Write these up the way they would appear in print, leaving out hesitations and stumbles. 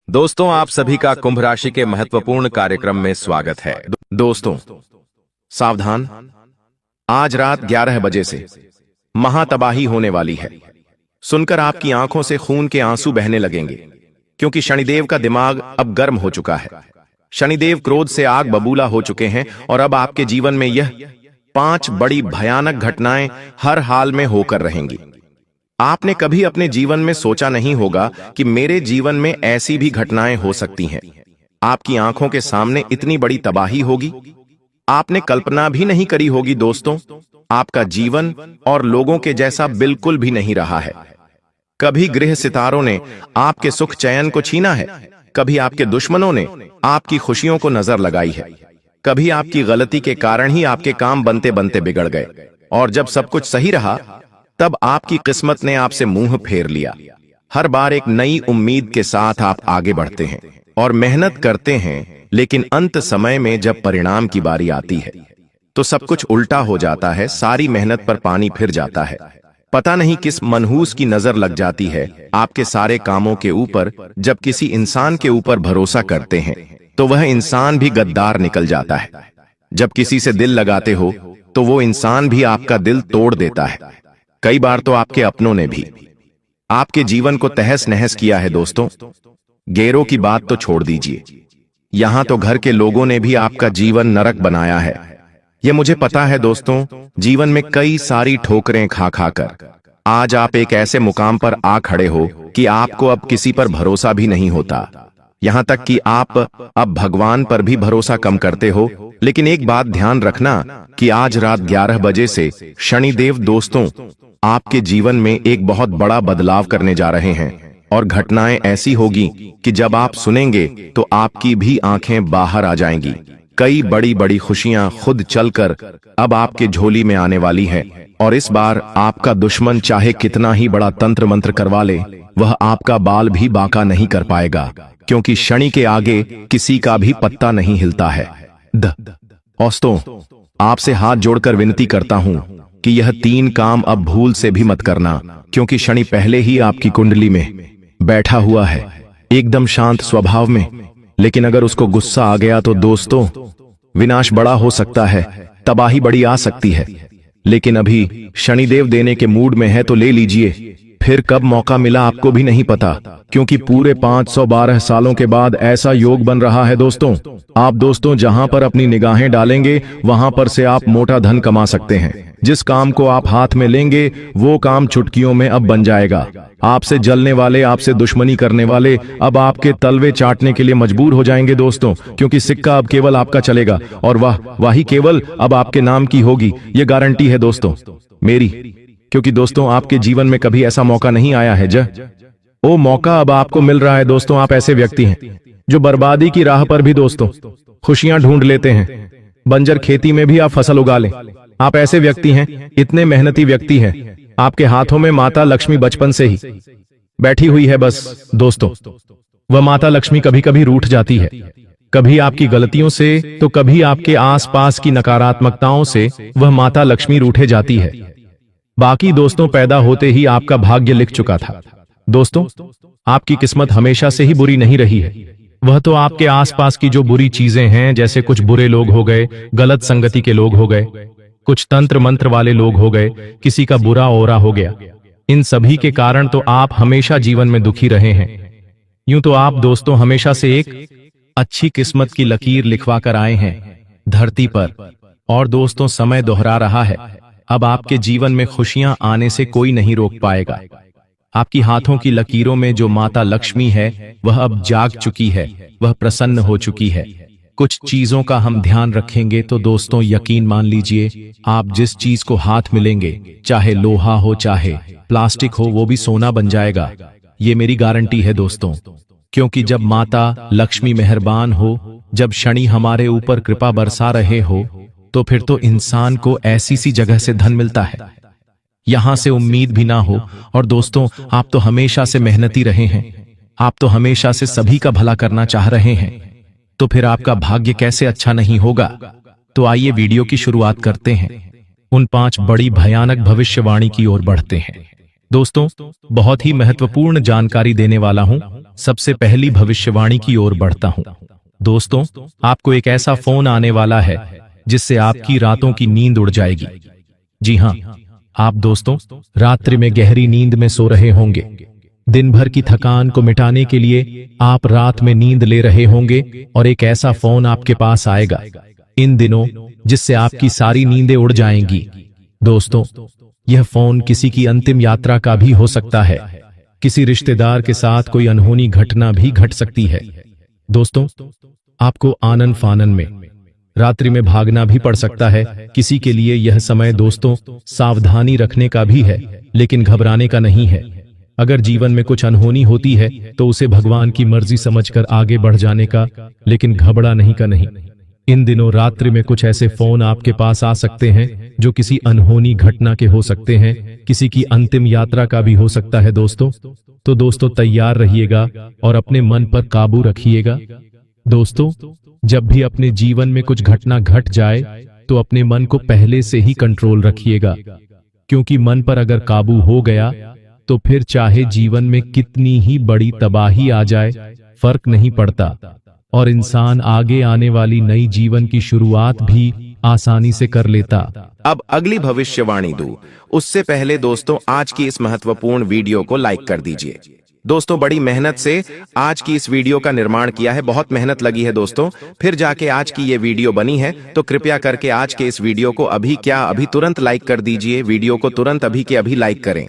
दोस्तों, आप सभी का कुंभ राशि के महत्वपूर्ण कार्यक्रम में स्वागत है। दोस्तों, सावधान, आज रात 11 बजे से महातबाही होने वाली है। सुनकर आपकी आंखों से खून के आंसू बहने लगेंगे, क्योंकि शनिदेव का दिमाग अब गर्म हो चुका है। शनिदेव क्रोध से आग बबूला हो चुके हैं और अब आपके जीवन में यह 5 बड़ी भयानक घटनाएं हर हाल में होकर रहेंगी। आपने कभी अपने जीवन में सोचा नहीं होगा कि मेरे जीवन में ऐसी भी घटनाएं हो सकती हैं। आपकी आंखों के सामने इतनी बड़ी तबाही होगी, आपने कल्पना भी नहीं करी होगी। दोस्तों, आपका जीवन और लोगों के जैसा बिल्कुल भी नहीं रहा है। कभी ग्रह सितारों ने आपके सुख चैन को छीना है, कभी आपके दुश्मनों ने आपकी खुशियों को नजर लगाई है, कभी आपकी गलती के कारण ही आपके काम बनते बनते बिगड़ गए, और जब सब कुछ सही रहा तब आपकी किस्मत ने आपसे मुंह फेर लिया। हर बार एक नई उम्मीद के साथ आप आगे बढ़ते हैं और मेहनत करते हैं, लेकिन अंत समय में जब परिणाम की बारी आती है तो सब कुछ उल्टा हो जाता है। सारी मेहनत पर पानी फिर जाता है। पता नहीं किस मनहूस की नजर लग जाती है आपके सारे कामों के ऊपर। जब किसी इंसान के ऊपर भरोसा करते हैं तो वह इंसान भी गद्दार निकल जाता है। जब किसी से दिल लगाते हो तो वो इंसान भी आपका दिल तोड़ देता है। कई बार तो आपके अपनों ने भी आपके जीवन को तहस नहस किया है। दोस्तों, गैरों की बात तो छोड़ दीजिए, यहां तो घर के लोगों ने भी आपका जीवन नरक बनाया है। यह मुझे पता है। दोस्तों, जीवन में कई सारी ठोकरें खा खाकर आज आप एक ऐसे मुकाम पर आ खड़े हो कि आपको अब किसी पर भरोसा भी नहीं होता। यहां तक कि आप अब भगवान पर भी भरोसा कम करते हो। लेकिन एक बात ध्यान रखना कि आज रात 11 बजे से शनिदेव दोस्तों आपके जीवन में एक बहुत बड़ा बदलाव करने जा रहे हैं, और घटनाएं ऐसी होगी कि जब आप सुनेंगे तो आपकी भी आंखें बाहर आ जाएंगी। कई बड़ी बड़ी खुशियां खुद चलकर अब आपके झोली में आने वाली है, और इस बार आपका दुश्मन चाहे कितना ही बड़ा तंत्र मंत्र करवा ले, वह आपका बाल भी बांका नहीं कर पाएगा, क्योंकि शनि के आगे किसी का भी पत्ता नहीं हिलता है। दोस्तों, आपसे हाथ जोड़कर विनती करता हूं कि यह 3 काम अब भूल से भी मत करना, क्योंकि शनि पहले ही आपकी कुंडली में बैठा हुआ है, एकदम शांत स्वभाव में। लेकिन अगर उसको गुस्सा आ गया तो दोस्तों विनाश बड़ा हो सकता है, तबाही बड़ी आ सकती है। लेकिन अभी शनिदेव देने के मूड में है तो ले लीजिए, फिर कब मौका मिला आपको भी नहीं पता, क्योंकि पूरे 512 सालों के बाद ऐसा योग बन रहा है। दोस्तों जहां पर अपनी निगाहें डालेंगे वहां पर से आप मोटा धन कमा सकते हैं। जिस काम को आप हाथ में लेंगे वो काम चुटकियों में अब बन जाएगा। आपसे जलने वाले, आपसे दुश्मनी करने वाले अब आपके तलवे चाटने के लिए मजबूर हो जाएंगे। दोस्तों, क्योंकि सिक्का अब केवल आपका चलेगा, और वाही केवल अब आपके नाम की होगी। ये गारंटी है दोस्तों मेरी, क्योंकि दोस्तों आपके जीवन में कभी ऐसा मौका नहीं आया है। वो मौका अब आपको मिल रहा है। दोस्तों, आप ऐसे व्यक्ति हैं जो बर्बादी की राह पर भी दोस्तों खुशियां ढूंढ लेते हैं। बंजर खेती में भी आप फसल उगा लें। आप ऐसे व्यक्ति हैं, इतने मेहनती व्यक्ति हैं। आपके हाथों में माता लक्ष्मी बचपन से ही बैठी हुई है। बस दोस्तों, वह माता लक्ष्मी कभी कभी रूठ जाती है, कभी आपकी गलतियों से तो कभी आपके आसपास की नकारात्मकताओं से वह माता लक्ष्मी रूठे जाती है। बाकी दोस्तों, पैदा होते ही आपका भाग्य लिख चुका था। दोस्तों, आपकी किस्मत हमेशा से ही बुरी नहीं रही है। वह तो आपके आसपास की जो बुरी चीजें हैं, जैसे कुछ बुरे लोग हो गए, गलत संगति के लोग हो गए, कुछ तंत्र मंत्र वाले लोग हो गए, किसी का बुरा ओरा हो गया, इन सभी के कारण तो आप हमेशा जीवन में दुखी रहे हैं। यूं तो आप दोस्तों हमेशा से एक अच्छी किस्मत की लकीर लिखवा कर आए हैं धरती पर, और दोस्तों समय दोहरा रहा है। अब आपके जीवन में खुशियां आने से कोई नहीं रोक पाएगा। आपकी हाथों की लकीरों में जो माता लक्ष्मी है वह अब जाग चुकी है, वह प्रसन्न हो चुकी है। कुछ चीजों का हम ध्यान रखेंगे तो दोस्तों यकीन मान लीजिए, आप जिस चीज को हाथ मिलेंगे, चाहे लोहा हो चाहे प्लास्टिक हो, वो भी सोना बन जाएगा। ये मेरी गारंटी है दोस्तों, क्योंकि जब माता लक्ष्मी मेहरबान हो, जब शनि हमारे ऊपर कृपा बरसा रहे हो, तो फिर तो इंसान को ऐसी सी जगह से धन मिलता है यहां से उम्मीद भी ना हो। और दोस्तों, आप तो हमेशा से मेहनती रहे हैं, आप तो हमेशा से सभी का भला करना चाह रहे हैं, तो फिर आपका भाग्य कैसे अच्छा नहीं होगा। तो आइए वीडियो की शुरुआत करते हैं, उन 5 बड़ी भयानक भविष्यवाणी की ओर बढ़ते हैं। दोस्तों, बहुत ही महत्वपूर्ण जानकारी देने वाला हूं, सबसे पहली भविष्यवाणी की ओर बढ़ता हूं। दोस्तों, आपको एक ऐसा फोन आने वाला है जिससे आपकी रातों की नींद उड़ जाएगी। जी हां, आप दोस्तों रात्रि में गहरी नींद में सो रहे होंगे। दिन भर की थकान को मिटाने के लिए आप रात में नींद ले रहे होंगे और एक ऐसा फोन आपके पास आएगा इन दिनों जिससे आपकी सारी नींदें उड़ जाएंगी। दोस्तों, यह फोन किसी की अंतिम यात्रा का भी हो सकता है। किसी रिश्तेदार के साथ कोई अनहोनी घटना भी घट सकती है। दोस्तों, आपको आनन फानन में रात्रि में भागना भी पड़ सकता है। किसी के लिए यह समय दोस्तों सावधानी रखने का भी है, लेकिन घबराने का नहीं है। अगर जीवन में कुछ अनहोनी होती है तो उसे भगवान की मर्जी समझकर आगे बढ़ जाने का, लेकिन घबरा नहीं का नहीं। इन दिनों रात्रि में कुछ ऐसे फोन आपके पास आ सकते हैं जो किसी अनहोनी घटना के हो सकते हैं, किसी की अंतिम यात्रा का भी हो सकता है। दोस्तों, तो दोस्तों तैयार रहिएगा और अपने मन पर काबू रखिएगा। दोस्तों, जब भी अपने जीवन में कुछ घटना घट जाए तो अपने मन को पहले से ही कंट्रोल रखिएगा, क्योंकि मन पर अगर काबू हो गया तो फिर चाहे जीवन में कितनी ही बड़ी तबाही आ जाए फर्क नहीं पड़ता और इंसान आगे आने वाली नई जीवन की शुरुआत भी आसानी से कर लेता। अब अगली भविष्यवाणी दूं, उससे पहले दोस्तों आज की इस महत्वपूर्ण वीडियो को लाइक कर दीजिए। दोस्तों, बड़ी मेहनत से आज की इस वीडियो का निर्माण किया है, बहुत मेहनत लगी है दोस्तों, फिर जाके आज की ये वीडियो बनी है। तो कृपया करके आज के इस वीडियो को अभी तुरंत लाइक कर दीजिए। वीडियो को तुरंत अभी के अभी लाइक करें।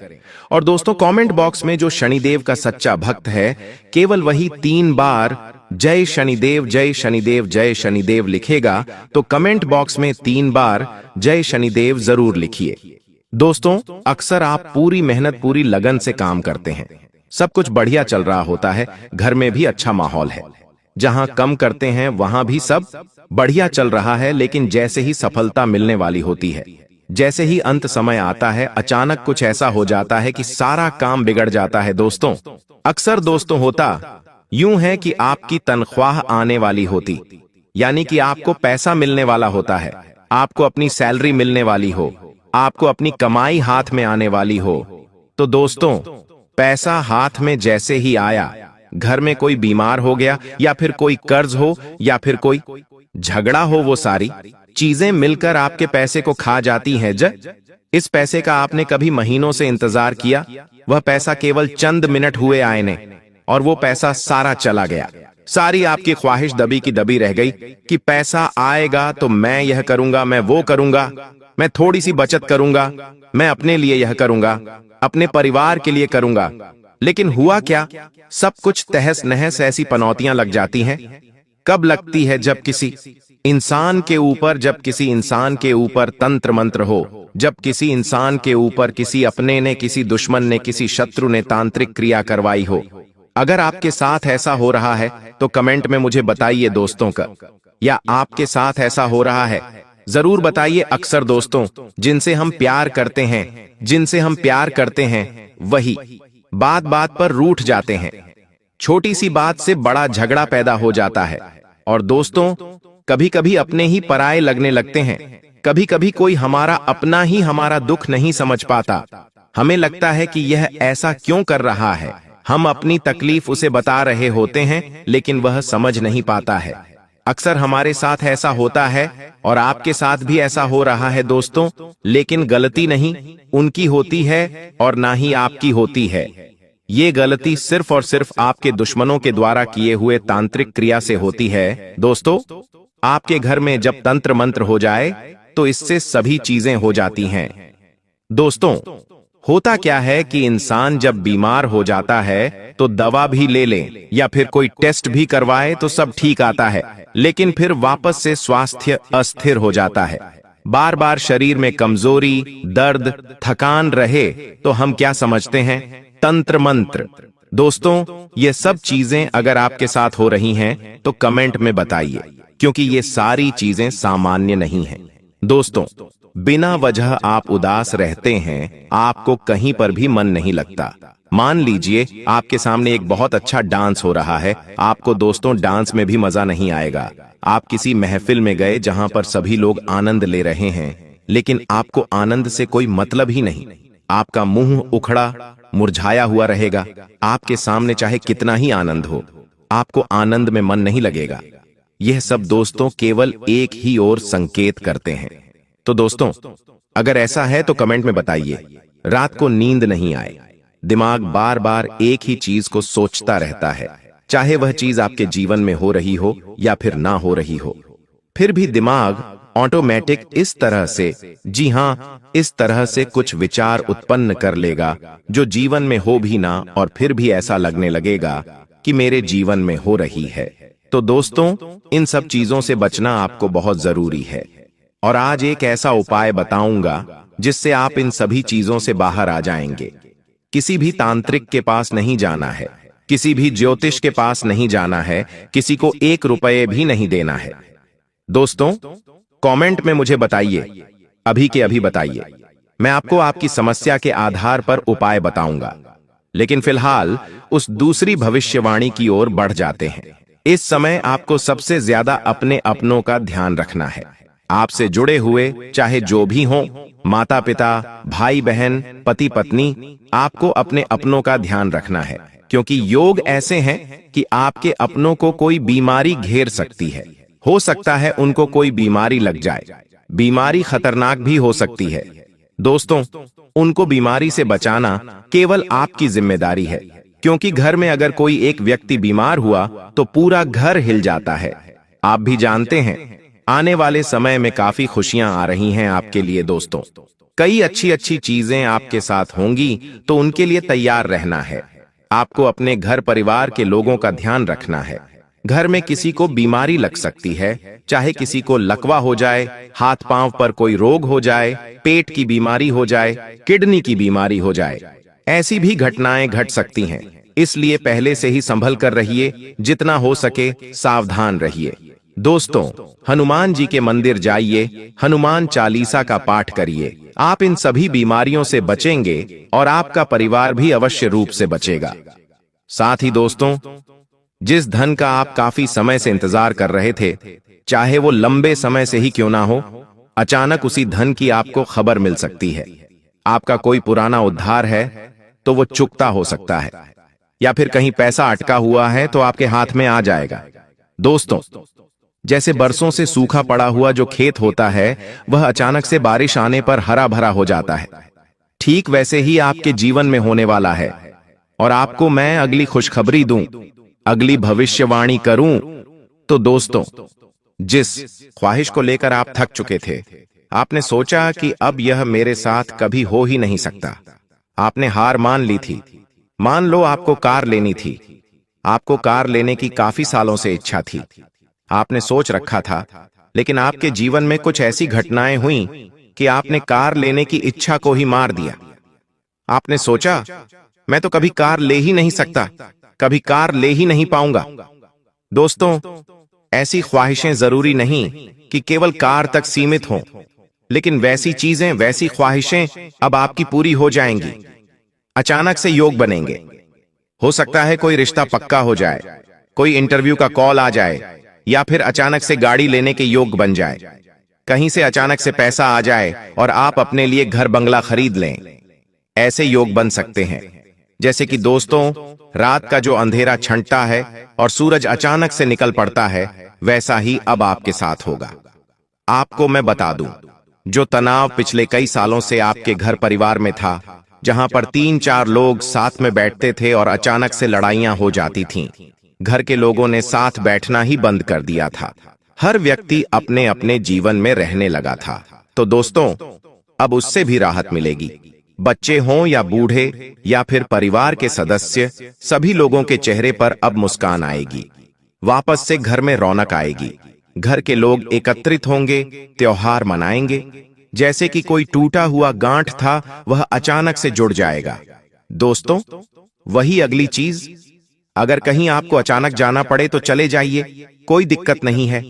और दोस्तों, कमेंट बॉक्स में जो शनिदेव का सच्चा भक्त है केवल वही 3 बार जय शनिदेव जय शनिदेव जय शनिदेव लिखेगा। तो कमेंट बॉक्स में 3 बार जय शनिदेव जरूर लिखिए। दोस्तों, अक्सर आप पूरी मेहनत पूरी लगन से काम करते हैं, सब कुछ बढ़िया चल रहा होता है, घर में भी अच्छा माहौल है, जहां कम करते हैं वहां भी सब बढ़िया चल रहा है, लेकिन जैसे ही सफलता मिलने वाली होती है, जैसे ही अंत समय आता है, अचानक कुछ ऐसा हो जाता है कि सारा काम बिगड़ जाता है। दोस्तों, अक्सर दोस्तों होता यूं है कि आपकी तनख्वाह आने वाली होती, यानी कि आपको पैसा मिलने वाला होता है, आपको अपनी सैलरी मिलने वाली हो, आपको अपनी कमाई हाथ में आने वाली हो। तो दोस्तों, पैसा हाथ में जैसे ही आया, घर में कोई बीमार हो गया या फिर कोई कर्ज हो या फिर कोई झगड़ा हो, वो सारी चीजें मिलकर आपके पैसे को खा जाती हैं। इस पैसे का आपने कभी महीनों से इंतजार किया, वह पैसा केवल चंद मिनट हुए आए ने और वो पैसा सारा चला गया। सारी आपकी ख्वाहिश दबी की दबी रह गई कि पैसा आएगा तो मैं यह करूंगा, मैं वो करूंगा, मैं थोड़ी सी बचत करूंगा, मैं अपने लिए यह करूंगा, अपने परिवार के लिए करूंगा। लेकिन हुआ क्या, सब कुछ तहस नहस ऐसी पनौतियां लग जाती हैं। कब लगती है, जब किसी इंसान के ऊपर तंत्र मंत्र हो, जब किसी इंसान के ऊपर किसी अपने ने, किसी दुश्मन ने, किसी शत्रु ने तांत्रिक क्रिया करवाई हो। अगर आपके साथ ऐसा हो रहा है तो कमेंट में मुझे बताइए दोस्तों का, या आपके साथ ऐसा हो रहा है जरूर बताइए। अक्सर दोस्तों जिनसे हम प्यार करते हैं वही बात बात पर रूठ जाते हैं, छोटी सी बात से बड़ा झगड़ा पैदा हो जाता है। और दोस्तों, कभी कभी अपने ही पराये लगने लगते हैं, कभी कभी कोई हमारा अपना ही हमारा दुख नहीं समझ पाता। हमें लगता है कि यह ऐसा क्यों कर रहा है, हम अपनी तकलीफ उसे बता रहे होते हैं लेकिन वह समझ नहीं पाता है। अक्सर हमारे साथ ऐसा होता है और आपके साथ भी ऐसा हो रहा है दोस्तों, लेकिन गलती नहीं उनकी होती है और ना ही आपकी होती है। ये गलती सिर्फ और सिर्फ आपके दुश्मनों के द्वारा किए हुए तांत्रिक क्रिया से होती है। दोस्तों, आपके घर में जब तंत्र मंत्र हो जाए तो इससे सभी चीजें हो जाती हैं। दोस्तों, होता क्या है कि इंसान जब बीमार हो जाता है तो दवा भी ले ले या फिर कोई टेस्ट भी करवाए तो सब ठीक आता है, लेकिन फिर वापस से स्वास्थ्य अस्थिर हो जाता है। बार बार शरीर में कमजोरी, दर्द, थकान रहे तो हम क्या समझते हैं, तंत्र मंत्र। दोस्तों, ये सब चीजें अगर आपके साथ हो रही हैं तो कमेंट में बताइए, क्योंकि ये सारी चीजें सामान्य नहीं हैं। दोस्तों, बिना वजह आप उदास रहते हैं, आपको कहीं पर भी मन नहीं लगता। मान लीजिए आपके सामने एक बहुत अच्छा डांस हो रहा है, आपको दोस्तों डांस में भी मजा नहीं आएगा। आप किसी महफिल में गए जहां पर सभी लोग आनंद ले रहे हैं, लेकिन आपको आनंद से कोई मतलब ही नहीं। आपका मुंह उखड़ा, मुरझाया हुआ रहेगा। आपके सामने चाहे कितना ही आनंद हो, आपको आनंद में मन नहीं लगेगा। यह सब दोस्तों केवल एक ही ओर संकेत करते हैं। तो दोस्तों, अगर ऐसा है तो कमेंट में बताइए। रात को नींद नहीं आए, दिमाग बार बार एक ही चीज को सोचता रहता है, चाहे वह चीज आपके जीवन में हो रही हो या फिर ना हो रही हो, फिर भी दिमाग ऑटोमेटिक इस तरह से, जी हां, इस तरह से कुछ विचार उत्पन्न कर लेगा जो जीवन में हो भी ना, और फिर भी ऐसा लगने लगेगा कि मेरे जीवन में हो रही है। तो दोस्तों, इन सब चीजों से बचना आपको बहुत जरूरी है, और आज एक ऐसा उपाय बताऊंगा जिससे आप इन सभी चीजों से बाहर आ जाएंगे। किसी भी तांत्रिक के पास नहीं जाना है, किसी भी ज्योतिष के पास नहीं जाना है, किसी को 1 रुपये भी नहीं देना है। दोस्तों, कमेंट में मुझे बताइए, अभी के अभी बताइए। मैं आपको आपकी समस्या के आधार पर उपाय बताऊंगा। लेकिन फिलहाल उस दूसरी भविष्यवाणी की ओर बढ़ जाते हैं। इस समय आपको सबसे ज्यादा अपने अपनों का ध्यान रखना है। आपसे जुड़े हुए चाहे जो भी हों, माता पिता, भाई बहन, पति पत्नी, आपको अपने अपनों का ध्यान रखना है, क्योंकि योग ऐसे हैं कि आपके अपनों को कोई बीमारी घेर सकती है। हो सकता है उनको कोई बीमारी लग जाए, बीमारी खतरनाक भी हो सकती है। दोस्तों, उनको बीमारी से बचाना केवल आपकी जिम्मेदारी है, क्योंकि घर में अगर कोई एक व्यक्ति बीमार हुआ तो पूरा घर हिल जाता है। आप भी जानते हैं, आने वाले समय में काफी खुशियां आ रही हैं आपके लिए। दोस्तों, कई अच्छी अच्छी चीजें आपके साथ होंगी, तो उनके लिए तैयार रहना है। आपको अपने घर परिवार के लोगों का ध्यान रखना है। घर में किसी को बीमारी लग सकती है, चाहे किसी को लकवा हो जाए, हाथ पांव पर कोई रोग हो जाए, पेट की बीमारी हो जाए, किडनी की बीमारी हो जाए, ऐसी भी घटनाएं घट सकती हैं। इसलिए पहले से ही संभल कर रहिए, जितना हो सके सावधान रहिए। दोस्तों, हनुमान जी के मंदिर जाइए, हनुमान चालीसा का पाठ करिए। आप इन सभी बीमारियों से बचेंगे और आपका परिवार भी अवश्य रूप से बचेगा। साथ ही दोस्तों, जिस धन का आप काफी समय से इंतजार कर रहे थे, चाहे वो लंबे समय से ही क्यों ना हो, अचानक उसी धन की आपको खबर मिल सकती है। आपका कोई पुराना उद्धार है तो वो चुकता हो सकता है, या फिर कहीं पैसा अटका हुआ है तो आपके हाथ में आ जाएगा। दोस्तों, जैसे बरसों से सूखा पड़ा हुआ जो खेत होता है, वह अचानक से बारिश आने पर हरा भरा हो जाता है, ठीक वैसे ही आपके जीवन में होने वाला है। और आपको मैं अगली खुशखबरी दूं, अगली भविष्यवाणी करूं। तो दोस्तों, जिस ख्वाहिश को लेकर आप थक चुके थे, आपने सोचा कि अब यह मेरे साथ कभी हो ही नहीं सकता, आपने हार मान ली थी। मान लो आपको कार लेनी थी, आपको कार लेने की काफी सालों से इच्छा थी, आपने सोच रखा था, लेकिन आपके जीवन में कुछ ऐसी घटनाएं हुई कि आपने कार लेने की इच्छा को ही मार दिया। आपने सोचा, मैं तो कभी कार ले ही नहीं सकता, कभी कार ले ही नहीं पाऊंगा। दोस्तों, ऐसी ख्वाहिशें जरूरी नहीं कि केवल कार तक सीमित हों, लेकिन वैसी चीजें, वैसी ख्वाहिशें अब आपकी पूरी हो जाएंगी। अचानक से योग बनेंगे। हो सकता है कोई रिश्ता पक्का हो जाए, कोई इंटरव्यू का कॉल आ जाए, या फिर अचानक से गाड़ी लेने के योग बन जाए। कहीं से अचानक से पैसा आ जाए और आप अपने लिए घर बंगला खरीद लें। ऐसे योग बन सकते हैं। जैसे कि दोस्तों, रात का जो अंधेरा छंटता है और सूरज अचानक से निकल पड़ता है, वैसा ही अब आपके साथ होगा। आपको मैं बता दूं, जो तनाव पिछले कई सालों से आपके घर परिवार में था, जहां पर 3-4 लोग साथ में बैठते थे और अचानक से लड़ाइयां हो जाती थीं, घर के लोगों ने साथ बैठना ही बंद कर दिया था। हर व्यक्ति अपने अपने जीवन में रहने लगा था। तो दोस्तों, अब उससे भी राहत मिलेगी। बच्चे हों या बूढ़े या फिर परिवार के सदस्य, सभी लोगों के चेहरे पर अब मुस्कान आएगी। वापस से घर में रौनक आएगी। घर के लोग एकत्रित होंगे, त्योहार मनाएंगे। जैसे कि कोई टूटा हुआ गांठ था, वह अचानक से जुड़ जाएगा। दोस्तों, वही अगली चीज, अगर कहीं आपको अचानक जाना पड़े तो चले जाइए, कोई दिक्कत नहीं है।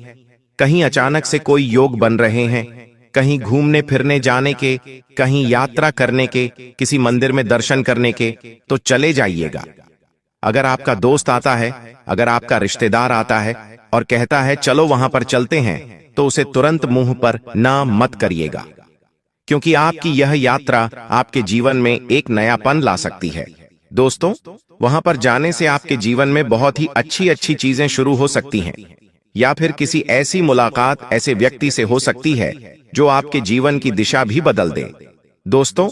कहीं अचानक से कोई योग बन रहे हैं, कहीं घूमने फिरने जाने के, कहीं यात्रा करने के, किसी मंदिर में दर्शन करने के, तो चले जाइएगा। अगर आपका दोस्त आता है, अगर आपका रिश्तेदार आता है और कहता है चलो वहां पर चलते हैं, तो उसे तुरंत मुंह पर ना मत करिएगा। क्योंकि आपकी यह यात्रा आपके जीवन में एक नयापन ला सकती है। दोस्तों, वहां पर जाने से आपके जीवन में बहुत ही अच्छी अच्छी चीजें शुरू हो सकती हैं, या फिर किसी ऐसी मुलाकात ऐसे व्यक्ति से हो सकती है जो आपके जीवन की दिशा भी बदल दे। दोस्तों,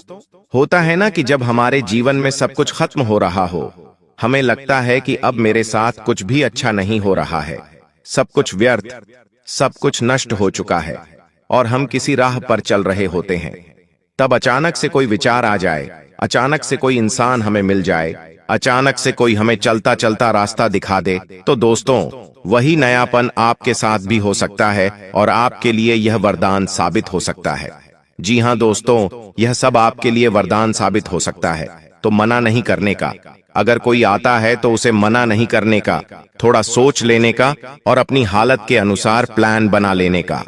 होता है ना कि जब हमारे जीवन में सब कुछ खत्म हो रहा हो, हमें लगता है कि अब मेरे साथ कुछ भी अच्छा नहीं हो रहा है, सब कुछ व्यर्थ, सब कुछ नष्ट हो चुका है, और हम किसी राह पर चल रहे होते हैं। तब अचानक से कोई विचार आ जाए, अचानक से कोई इंसान हमें मिल जाए, अचानक से कोई हमें चलता चलता रास्ता दिखा दे, तो दोस्तों, वही नयापन आपके साथ भी हो सकता है और आपके लिए यह वरदान साबित हो सकता है। जी हाँ दोस्तों, यह सब आपके लिए वरदान साबित हो सकता है। तो मना नहीं करने का, अगर कोई आता है तो उसे मना नहीं करने का, थोड़ा सोच लेने का और अपनी हालत के अनुसार प्लान बना लेने का।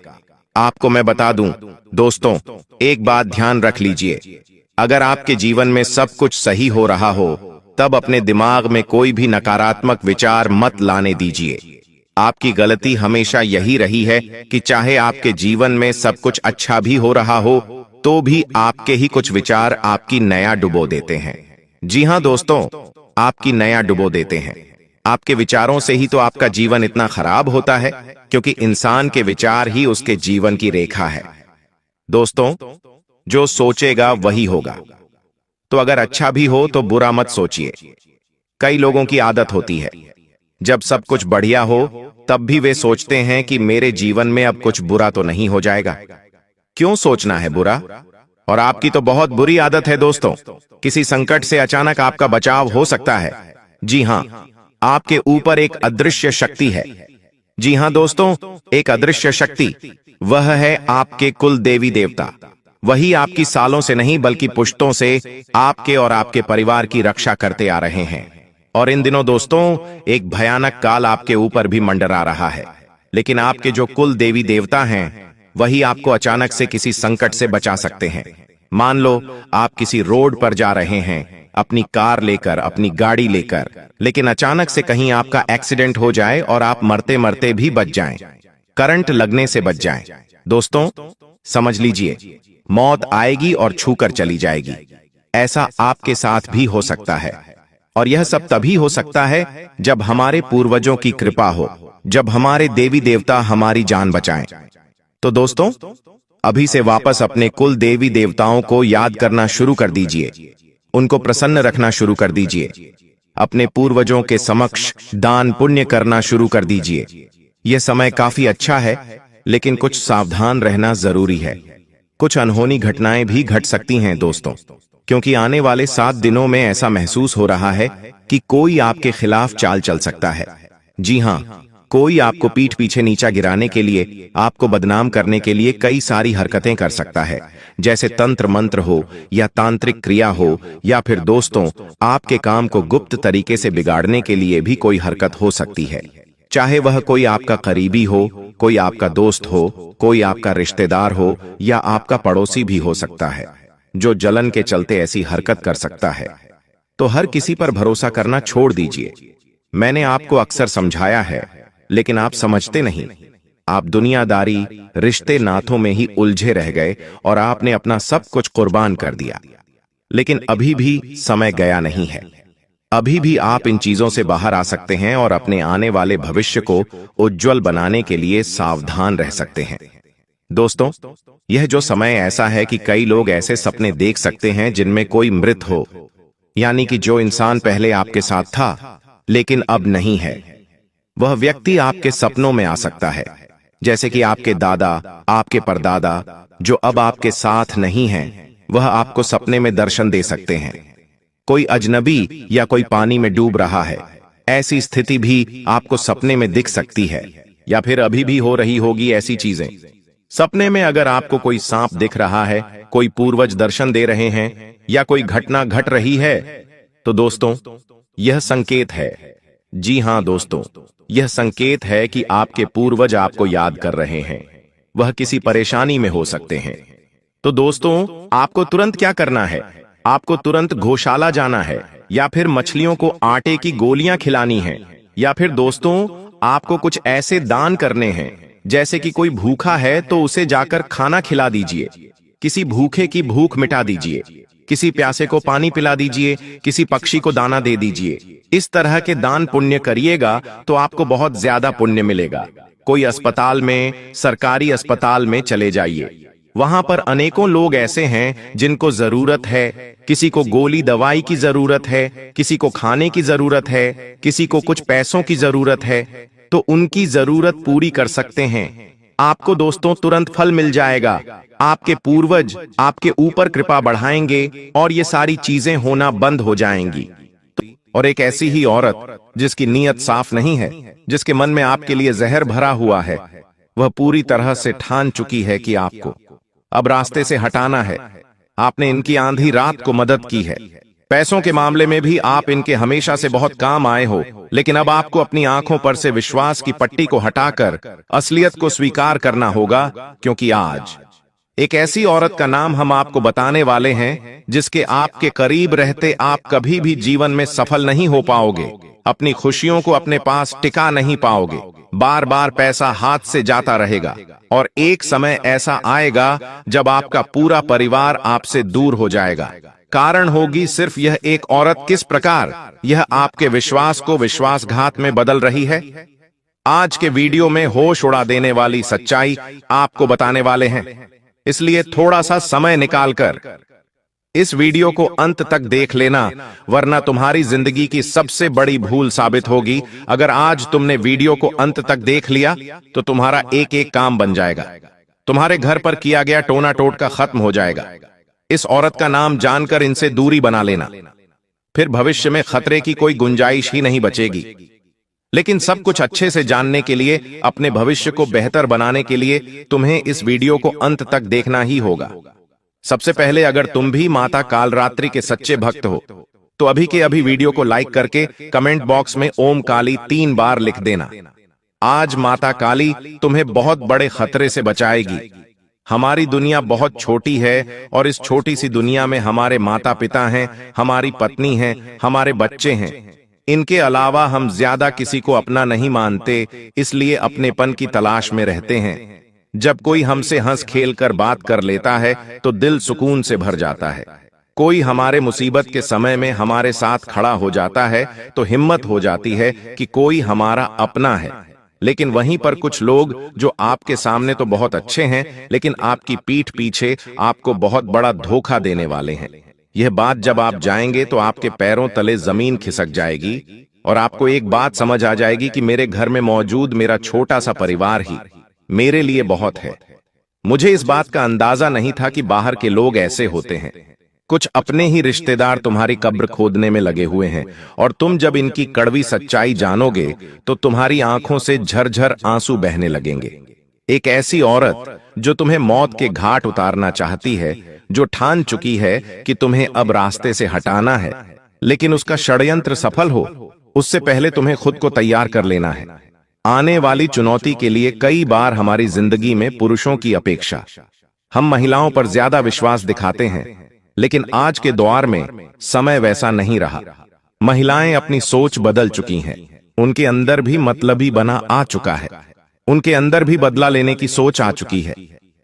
आपको मैं बता दूं दोस्तों, एक बात ध्यान रख लीजिए, अगर आपके जीवन में सब कुछ सही हो रहा हो, तब अपने दिमाग में कोई भी नकारात्मक विचार मत लाने दीजिए। आपकी गलती हमेशा यही रही है कि चाहे आपके जीवन में सब कुछ अच्छा भी हो रहा हो, तो भी आपके ही कुछ विचार आपकी नया डुबो देते हैं। जी हाँ दोस्तों, आपकी नया डुबो देते हैं। आपके विचारों से ही तो आपका जीवन इतना खराब होता है, क्योंकि इंसान के विचार ही उसके जीवन की रेखा है। दोस्तों, जो सोचेगा वही होगा। तो अगर अच्छा भी हो तो बुरा मत सोचिए। कई लोगों की आदत होती है, जब सब कुछ बढ़िया हो तब भी वे सोचते हैं कि मेरे जीवन में अब कुछ बुरा तो नहीं हो जाएगा। क्यों सोचना है बुरा? और आपकी तो बहुत बुरी आदत है दोस्तों, किसी संकट से अचानक आपका बचाव हो सकता है। जी हाँ, आपके ऊपर एक अदृश्य शक्ति है। जी हाँ दोस्तों, एक अदृश्य शक्ति, वह है आपके कुल देवी देवता। वही आपकी सालों से नहीं बल्कि पुश्तों से आपके और आपके परिवार की रक्षा करते आ रहे हैं। और इन दिनों दोस्तों, एक भयानक काल आपके ऊपर भी मंडरा रहा है। लेकिन आपके जो कुल देवी देवता हैं, वही आपको अचानक से किसी संकट से बचा सकते हैं। मान लो आप किसी रोड पर जा रहे हैं, अपनी कार लेकर, अपनी गाड़ी लेकर, लेकिन अचानक से कहीं आपका एक्सीडेंट हो जाए और आप मरते मरते भी बच जाएं, करंट लगने से बच जाएं। दोस्तों, समझ लीजिए, मौत आएगी और छूकर चली जाएगी। ऐसा आपके साथ भी हो सकता है। और यह सब तभी हो सकता है जब हमारे पूर्वजों की कृपा हो, जब हमारे देवी देवता हमारी जान बचाएं। तो दोस्तों, अभी से वापस अपने कुल देवी देवताओं को याद करना शुरू कर दीजिए, उनको प्रसन्न रखना शुरू कर दीजिए, अपने पूर्वजों के समक्ष दान पुण्य करना शुरू कर दीजिए। यह समय काफी अच्छा है, लेकिन कुछ सावधान रहना जरूरी है। कुछ अनहोनी घटनाएं भी घट सकती हैं दोस्तों, क्योंकि आने वाले 7 दिनों में ऐसा महसूस हो रहा है कि कोई आपके खिलाफ चाल चल सकता है। जी हाँ, कोई आपको पीठ पीछे नीचा गिराने के लिए, आपको बदनाम करने के लिए कई सारी हरकतें कर सकता है, जैसे तंत्र मंत्र हो या तांत्रिक क्रिया हो, या फिर दोस्तों, आपके काम को गुप्त तरीके से बिगाड़ने के लिए भी कोई हरकत हो सकती है। चाहे वह कोई आपका करीबी हो, कोई आपका दोस्त हो, कोई आपका रिश्तेदार हो, या आपका पड़ोसी भी हो सकता है, जो जलन के चलते ऐसी हरकत कर सकता है। तो हर किसी पर भरोसा करना छोड़ दीजिए। मैंने आपको अक्सर समझाया है, लेकिन आप समझते नहीं। आप दुनियादारी, रिश्ते नातों में ही उलझे रह गए और आपने अपना सब कुछ कुर्बान कर दिया। लेकिन अभी भी समय गया नहीं है। अभी भी आप इन चीजों से बाहर आ सकते हैं और अपने आने वाले भविष्य को उज्जवल बनाने के लिए सावधान रह सकते हैं। दोस्तों, यह जो समय ऐसा है कि कई लोग ऐसे सपने देख सकते हैं जिनमें कोई मृत हो, यानी कि जो इंसान पहले आपके साथ था लेकिन अब नहीं है, वह व्यक्ति आपके सपनों में आ सकता है। जैसे कि आपके दादा, आपके परदादा, जो अब आपके साथ नहीं हैं, वह आपको सपने में दर्शन दे सकते हैं। कोई अजनबी या कोई पानी में डूब रहा है, ऐसी स्थिति भी आपको सपने में दिख सकती है, या फिर अभी भी हो रही होगी ऐसी चीजें। सपने में अगर आपको कोई सांप दिख रहा है, कोई पूर्वज दर्शन दे रहे हैं, या कोई घटना घट रही है, तो दोस्तों, यह संकेत है। जी हां दोस्तों, यह संकेत है कि आपके पूर्वज आपको याद कर रहे हैं। वह किसी परेशानी में हो सकते हैं। तो दोस्तों, आपको तुरंत क्या करना है? आपको तुरंत गौशाला जाना है, या फिर मछलियों को आटे की गोलियां खिलानी है, या फिर दोस्तों, आपको कुछ ऐसे दान करने हैं, जैसे कि कोई भूखा है तो उसे जाकर खाना खिला दीजिए। किसी भूखे की भूख मिटा दीजिए, किसी प्यासे को पानी पिला दीजिए, किसी पक्षी को दाना दे दीजिए। इस तरह के दान पुण्य करिएगा तो आपको बहुत ज्यादा पुण्य मिलेगा। कोई अस्पताल में, सरकारी अस्पताल में चले जाइए, वहां पर अनेकों लोग ऐसे हैं जिनको जरूरत है। किसी को गोली दवाई की जरूरत है, किसी को खाने की जरूरत है, किसी को कुछ पैसों की जरूरत है, तो उनकी जरूरत पूरी कर सकते हैं। आपको दोस्तों तुरंत फल मिल जाएगा। आपके पूर्वज आपके ऊपर कृपा बढ़ाएंगे और ये सारी चीजें होना बंद हो जाएंगी। और एक ऐसी ही औरत जिसकी नीयत साफ नहीं है, जिसके मन में आपके लिए जहर भरा हुआ है, वह पूरी तरह से ठान चुकी है कि आपको अब रास्ते से हटाना है। आपने इनकी आंधी रात को मदद की है। पैसों के मामले में भी आप इनके हमेशा से बहुत काम आए हो, लेकिन अब आपको अपनी आंखों पर से विश्वास की पट्टी को हटाकर असलियत को स्वीकार करना होगा, क्योंकि आज एक ऐसी औरत का नाम हम आपको बताने वाले हैं जिसके आपके करीब रहते आप कभी भी जीवन में सफल नहीं हो पाओगे, अपनी खुशियों को अपने पास टिका नहीं पाओगे, बार बार पैसा हाथ से जाता रहेगा और एक समय ऐसा आएगा जब आपका पूरा परिवार आपसे दूर हो जाएगा। कारण होगी सिर्फ यह एक औरत किस प्रकार यह आपके विश्वास को विश्वासघात में बदल रही है। आज के वीडियो में होश उड़ा देने वाली सच्चाई आपको बताने वाले हैं, इसलिए थोड़ा सा समय निकालकर इस वीडियो को अंत तक देख लेना, वरना तुम्हारी जिंदगी की सबसे बड़ी भूल साबित होगी। अगर आज तुमने वीडियो को अंत तक देख लिया तो तुम्हारा एक एक काम बन जाएगा, तुम्हारे घर पर किया गया टोना टोटका खत्म हो जाएगा। इस औरत का नाम जानकर इनसे दूरी बना लेना, फिर भविष्य में खतरे की कोई गुंजाइश ही नहीं बचेगी। लेकिन सब कुछ अच्छे से जानने के लिए, अपने भविष्य को बेहतर बनाने के लिए तुम्हें इस वीडियो को अंत तक देखना ही होगा। सबसे पहले, अगर तुम भी माता कालरात्रि के सच्चे भक्त हो तो अभी के अभी वीडियो को लाइक करके कमेंट बॉक्स में ओम काली 3 बार लिख देना। आज माता काली तुम्हें बहुत बड़े खतरे से बचाएगी। हमारी दुनिया बहुत छोटी है और इस छोटी सी दुनिया में हमारे माता पिता हैं, हमारी पत्नी है, हमारे बच्चे हैं। इनके अलावा हम ज्यादा किसी को अपना नहीं मानते, इसलिए अपनेपन की तलाश में रहते हैं। जब कोई हमसे हंस खेल कर बात कर लेता है तो दिल सुकून से भर जाता है। कोई हमारे मुसीबत के समय में हमारे साथ खड़ा हो जाता है तो हिम्मत हो जाती है कि कोई हमारा अपना है। लेकिन वहीं पर कुछ लोग जो आपके सामने तो बहुत अच्छे हैं, लेकिन आपकी पीठ पीछे आपको बहुत बड़ा धोखा देने वाले हैं। यह बात जब आप जाएंगे तो आपके पैरों तले जमीन खिसक जाएगी और आपको एक बात समझ आ जाएगी कि मेरे घर में मौजूद मेरा छोटा सा परिवार ही मेरे लिए बहुत है। मुझे इस बात का अंदाजा नहीं था कि बाहर के लोग ऐसे होते हैं। कुछ अपने ही रिश्तेदार तुम्हारी कब्र खोदने में लगे हुए हैं और तुम जब इनकी कड़वी सच्चाई जानोगे तो तुम्हारी आंखों से झरझर आंसू बहने लगेंगे। एक ऐसी औरत जो तुम्हें मौत के घाट उतारना चाहती है, जो ठान चुकी है कि तुम्हें अब रास्ते से हटाना है, लेकिन उसका षड्यंत्र सफल हो उससे पहले तुम्हें खुद को तैयार कर लेना है। आने वाली चुनौती के लिए कई बार हमारी जिंदगी में पुरुषों की अपेक्षा हम महिलाओं पर ज्यादा विश्वास दिखाते हैं, लेकिन आज के दौर में समय वैसा नहीं रहा। महिलाएं अपनी सोच बदल चुकी हैं, उनके अंदर भी मतलबी बना आ चुका है, उनके अंदर भी बदला लेने की सोच आ चुकी है।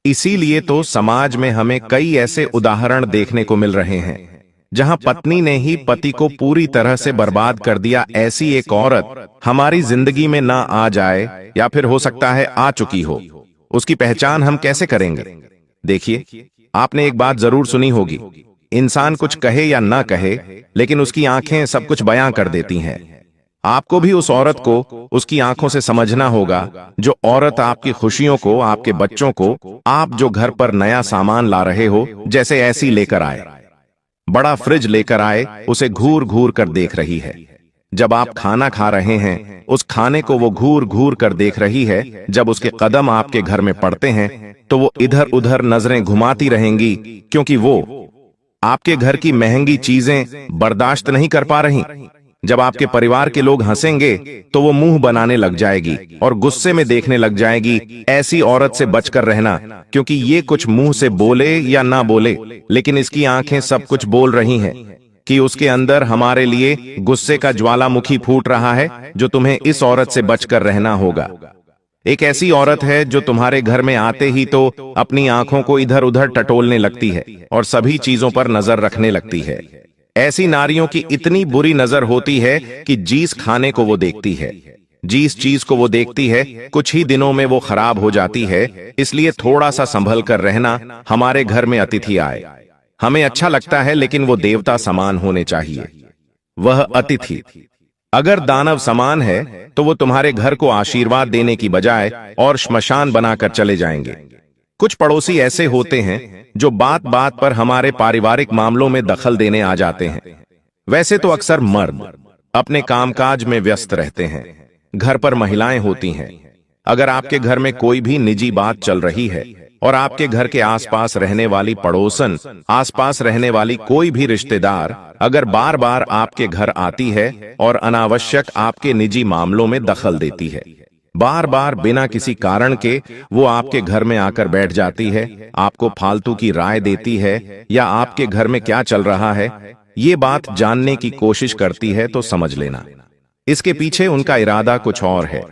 इसीलिए तो समाज में हमें कई ऐसे उदाहरण देखने को मिल रहे हैं जहां पत्नी ने ही पति को पूरी तरह से बर्बाद कर दिया। ऐसी एक औरत हमारी जिंदगी में ना आ जाए, या फिर हो सकता है आ चुकी हो, उसकी पहचान हम कैसे करेंगे? देखिए, आपने एक बात जरूर सुनी होगी, इंसान कुछ कहे या ना कहे, लेकिन उसकी आंखें सब कुछ बयां कर देती हैं। आपको भी उस औरत को उसकी आंखों से समझना होगा, जो औरत आपकी खुशियों को, आपके बच्चों को, आप जो घर पर नया सामान ला रहे हो, जैसे ऐसी लेकर आए, बड़ा फ्रिज लेकर आए, उसे घूर घूर कर देख रही है। जब आप खाना खा रहे हैं, उस खाने को वो घूर घूर कर देख रही है। जब उसके कदम आपके घर में पड़ते हैं तो वो इधर उधर नजरें घुमाती रहेंगी, क्योंकि वो आपके घर की महंगी चीजें बर्दाश्त नहीं कर पा रही। जब आपके परिवार के लोग हंसेंगे तो वो मुंह बनाने लग जाएगी और गुस्से में देखने लग जाएगी। ऐसी औरत से बचकर रहना, क्योंकि ये कुछ मुंह से बोले या ना बोले, लेकिन इसकी आंखें सब कुछ बोल रही हैं कि उसके अंदर हमारे लिए गुस्से का ज्वालामुखी फूट रहा है, जो तुम्हें इस औरत से बचकर रहना होगा। एक ऐसी औरत है जो तुम्हारे घर में आते ही तो अपनी आंखों को इधर उधर टटोलने लगती है और सभी चीजों पर नजर रखने लगती है। ऐसी नारियों की इतनी बुरी नजर होती है कि जिस खाने को वो देखती है, जिस चीज को वो देखती है, कुछ ही दिनों में वो खराब हो जाती है। इसलिए थोड़ा सा संभल कर रहना। हमारे घर में अतिथि आए, हमें अच्छा लगता है, लेकिन वो देवता समान होने चाहिए। वह अतिथि अगर दानव समान है तो वो तुम्हारे घर को आशीर्वाद देने की बजाय और श्मशान बनाकर चले जाएंगे। कुछ पड़ोसी ऐसे होते हैं जो बात बात पर हमारे पारिवारिक मामलों में दखल देने आ जाते हैं। वैसे तो अक्सर मर्द अपने कामकाज में व्यस्त रहते हैं, घर पर महिलाएं होती हैं। अगर आपके घर में कोई भी निजी बात चल रही है और आपके घर के आसपास रहने वाली पड़ोसन, आसपास रहने वाली कोई भी रिश्तेदार अगर बार बार आपके घर आती है और अनावश्यक आपके निजी मामलों में दखल देती है, बार बार बिना किसी कारण के वो आपके घर में आकर बैठ जाती है, आपको फालतू की राय देती है या आपके घर में क्या चल रहा है ये बात जानने की कोशिश करती है, तो समझ लेना इसके पीछे उनका इरादा कुछ और है।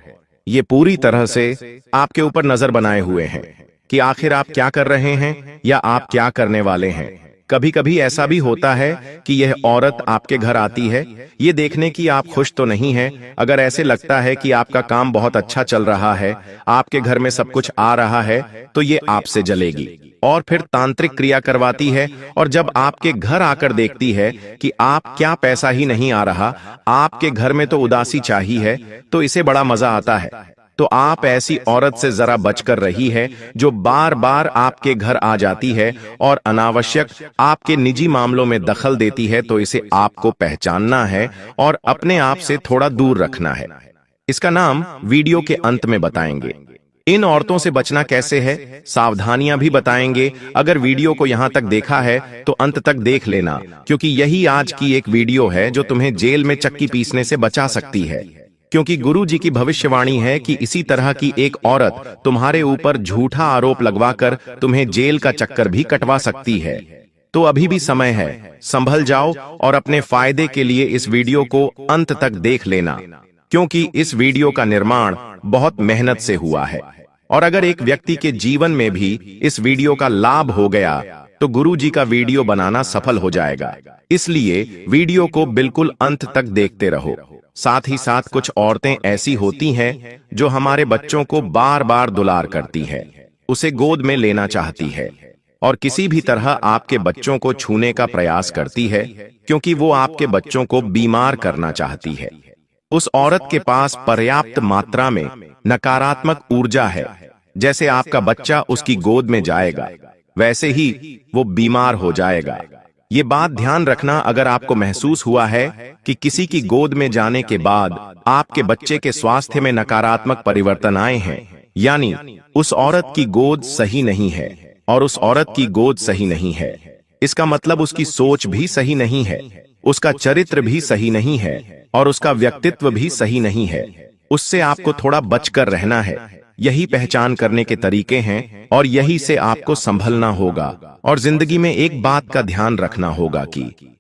ये पूरी तरह से आपके ऊपर नजर बनाए हुए हैं कि आखिर आप क्या कर रहे हैं या आप क्या करने वाले हैं। कभी कभी ऐसा भी होता है कि यह औरत आपके घर आती है ये देखने की आप खुश तो नहीं हैं। अगर ऐसे लगता है कि आपका काम बहुत अच्छा चल रहा है, आपके घर में सब कुछ आ रहा है, तो ये आपसे जलेगी और फिर तांत्रिक क्रिया करवाती है। और जब आपके घर आकर देखती है कि आप क्या पैसा ही नहीं आ रहा, आपके घर में तो उदासी चाहिए है, तो इसे बड़ा मजा आता है। तो आप ऐसी औरत से जरा बचकर रही है जो बार बार आपके घर आ जाती है और अनावश्यक आपके निजी मामलों में दखल देती है। तो इसे आपको पहचानना है और अपने आप से थोड़ा दूर रखना है। इसका नाम वीडियो के अंत में बताएंगे। इन औरतों से बचना कैसे है, सावधानियां भी बताएंगे। अगर वीडियो को यहां तक देखा है तो अंत तक देख लेना, क्योंकि यही आज की एक वीडियो है जो तुम्हें जेल में चक्की पीसने से बचा सकती है। क्योंकि गुरु जी की भविष्यवाणी है कि इसी तरह की एक औरत तुम्हारे ऊपर झूठा आरोप लगवाकर तुम्हें जेल का चक्कर भी कटवा सकती है। तो अभी भी समय है, संभल जाओ और अपने फायदे के लिए इस वीडियो को अंत तक देख लेना, क्योंकि इस वीडियो का निर्माण बहुत मेहनत से हुआ है। और अगर एक व्यक्ति के जीवन में भी इस वीडियो का लाभ हो गया तो गुरु जी का वीडियो बनाना सफल हो जाएगा। इसलिए वीडियो को बिल्कुल अंत तक देखते रहो। साथ ही साथ कुछ औरतें ऐसी होती हैं जो हमारे बच्चों को बार बार दुलार करती है, उसे गोद में लेना चाहती है और किसी भी तरह आपके बच्चों को छूने का प्रयास करती है, क्योंकि वो आपके बच्चों को बीमार करना चाहती है। उस औरत के पास पर्याप्त मात्रा में नकारात्मक ऊर्जा है। जैसे आपका बच्चा उसकी गोद में जाएगा वैसे ही वो बीमार हो जाएगा। ये बात ध्यान रखना, अगर आपको महसूस हुआ है कि किसी की गोद में जाने के बाद आपके बच्चे के स्वास्थ्य में नकारात्मक परिवर्तन आए हैं, यानी उस औरत की गोद सही नहीं है और उस औरत की गोद सही नहीं है, इसका मतलब उसकी सोच भी सही नहीं है, उसका चरित्र भी सही नहीं है और उसका व्यक्तित्व भी सही नहीं है। उससे आपको थोड़ा बचकर रहना है। यही पहचान करने के तरीके हैं और यही से आपको संभलना होगा। और जिंदगी में एक बात का ध्यान रखना होगा कि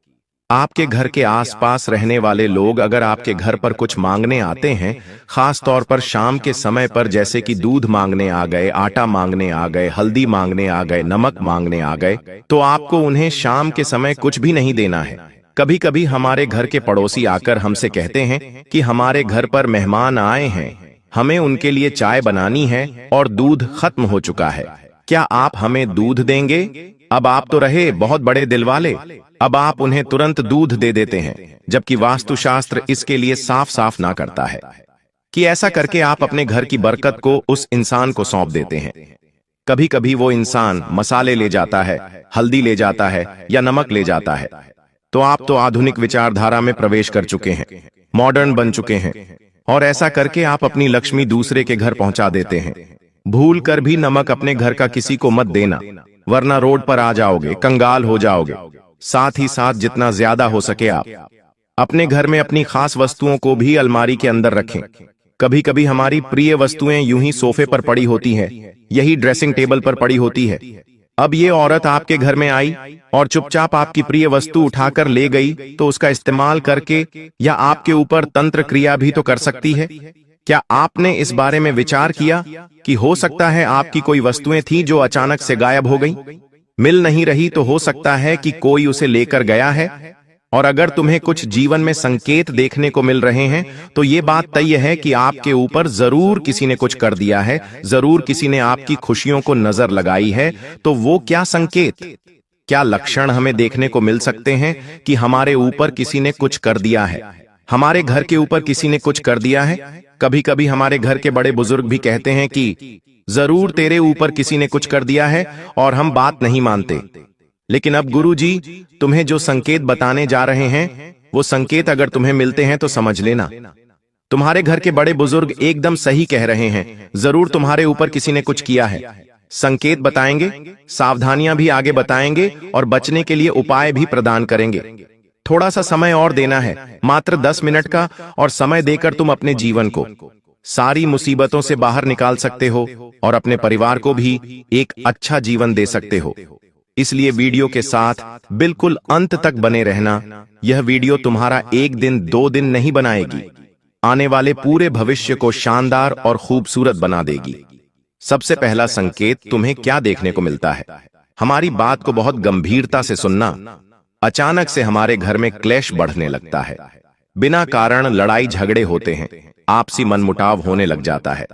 आपके घर के आसपास रहने वाले लोग अगर आपके घर पर कुछ मांगने आते हैं, खास तौर पर शाम के समय पर, जैसे कि दूध मांगने आ गए, आटा मांगने आ गए, हल्दी मांगने आ गए, नमक मांगने आ गए, तो आपको उन्हें शाम के समय कुछ भी नहीं देना है। कभी कभी हमारे घर के पड़ोसी आकर हमसे कहते हैं कि हमारे घर पर मेहमान आए हैं, हमें उनके लिए चाय बनानी है और दूध खत्म हो चुका है, क्या आप हमें दूध देंगे? अब आप तो रहे बहुत बड़े दिल वाले, अब आप उन्हें तुरंत दूध दे देते हैं, जबकि वास्तुशास्त्र इसके लिए साफ साफ ना करता है कि ऐसा करके आप अपने घर की बरकत को उस इंसान को सौंप देते हैं। कभी कभी वो इंसान मसाले ले जाता है, हल्दी ले जाता है या नमक ले जाता है, तो आप तो आधुनिक विचारधारा में प्रवेश कर चुके हैं, मॉडर्न बन चुके हैं, और ऐसा करके आप अपनी लक्ष्मी दूसरे के घर पहुंचा देते हैं। भूल कर भी नमक अपने घर का किसी को मत देना, वरना रोड पर आ जाओगे, कंगाल हो जाओगे। साथ ही साथ जितना ज्यादा हो सके आप अपने घर में अपनी खास वस्तुओं को भी अलमारी के अंदर रखें। कभी कभी हमारी प्रिय वस्तुएं यूं ही सोफे पर पड़ी होती हैं, यही ड्रेसिंग टेबल पर पड़ी होती है। अब ये औरत आपके घर में आई और चुपचाप आपकी प्रिय वस्तु उठाकर ले गई, तो उसका इस्तेमाल करके या आपके ऊपर तंत्र क्रिया भी तो कर सकती है। क्या आपने इस बारे में विचार किया कि हो सकता है आपकी कोई वस्तुएं थी जो अचानक से गायब हो गई? मिल नहीं रही तो हो सकता है कि कोई उसे लेकर गया है। और अगर तुम्हें कुछ जीवन में संकेत देखने को मिल रहे हैं तो ये बात तय है कि आपके ऊपर जरूर किसी ने कुछ कर दिया है, जरूर किसी ने आपकी खुशियों को नजर लगाई है। तो वो क्या संकेत, क्या लक्षण हमें देखने को मिल सकते हैं कि हमारे ऊपर किसी ने कुछ कर दिया है? हमारे घर के ऊपर किसी ने कुछ कर दिया है। कभी कभी हमारे घर के बड़े बुजुर्ग भी कहते हैं कि जरूर तेरे ऊपर किसी ने कुछ कर दिया है, और हम बात नहीं मानते। लेकिन अब गुरुजी तुम्हें जो संकेत बताने जा रहे हैं, वो संकेत अगर तुम्हें मिलते हैं तो समझ लेना, तुम्हारे घर के बड़े बुजुर्ग एकदम सही कह रहे हैं। जरूर तुम्हारे ऊपर किसी ने कुछ किया है। संकेत बताएंगे, सावधानियां भी आगे बताएंगे और बचने के लिए उपाय भी प्रदान करेंगे। थोड़ा सा समय और देना है, मात्र 10 मिनट का, और समय देकर तुम अपने जीवन को सारी मुसीबतों से बाहर निकाल सकते हो और अपने परिवार को भी एक अच्छा जीवन दे सकते हो। इसलिए वीडियो के साथ बिल्कुल अंत तक बने रहना। यह वीडियो तुम्हारा 1 दिन 2 दिन नहीं बनाएगी, आने वाले पूरे भविष्य को शानदार और खूबसूरत बना देगी। सबसे पहला संकेत तुम्हें क्या देखने को मिलता है? हमारी बात को बहुत गंभीरता से सुनना। अचानक से हमारे घर में क्लेश बढ़ने लगता है। बिना कारण लड़ाई झगड़े होते हैं, आपसी मनमुटाव होने लग जाता है।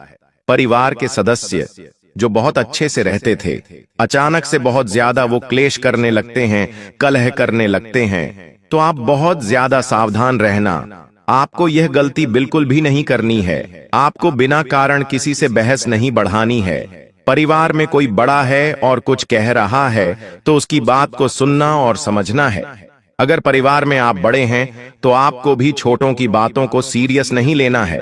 परिवार के सदस्य जो बहुत अच्छे से रहते थे, अचानक से बहुत ज्यादा वो क्लेश करने लगते हैं, कलह करने लगते हैं। तो आप बहुत ज्यादा सावधान रहना। आपको यह गलती बिल्कुल भी नहीं करनी है। आपको बिना कारण किसी से बहस नहीं बढ़ानी है। परिवार में कोई बड़ा है और कुछ कह रहा है तो उसकी बात को सुनना और समझना है। अगर परिवार में आप बड़े हैं तो आपको भी छोटों की बातों को सीरियस नहीं लेना है,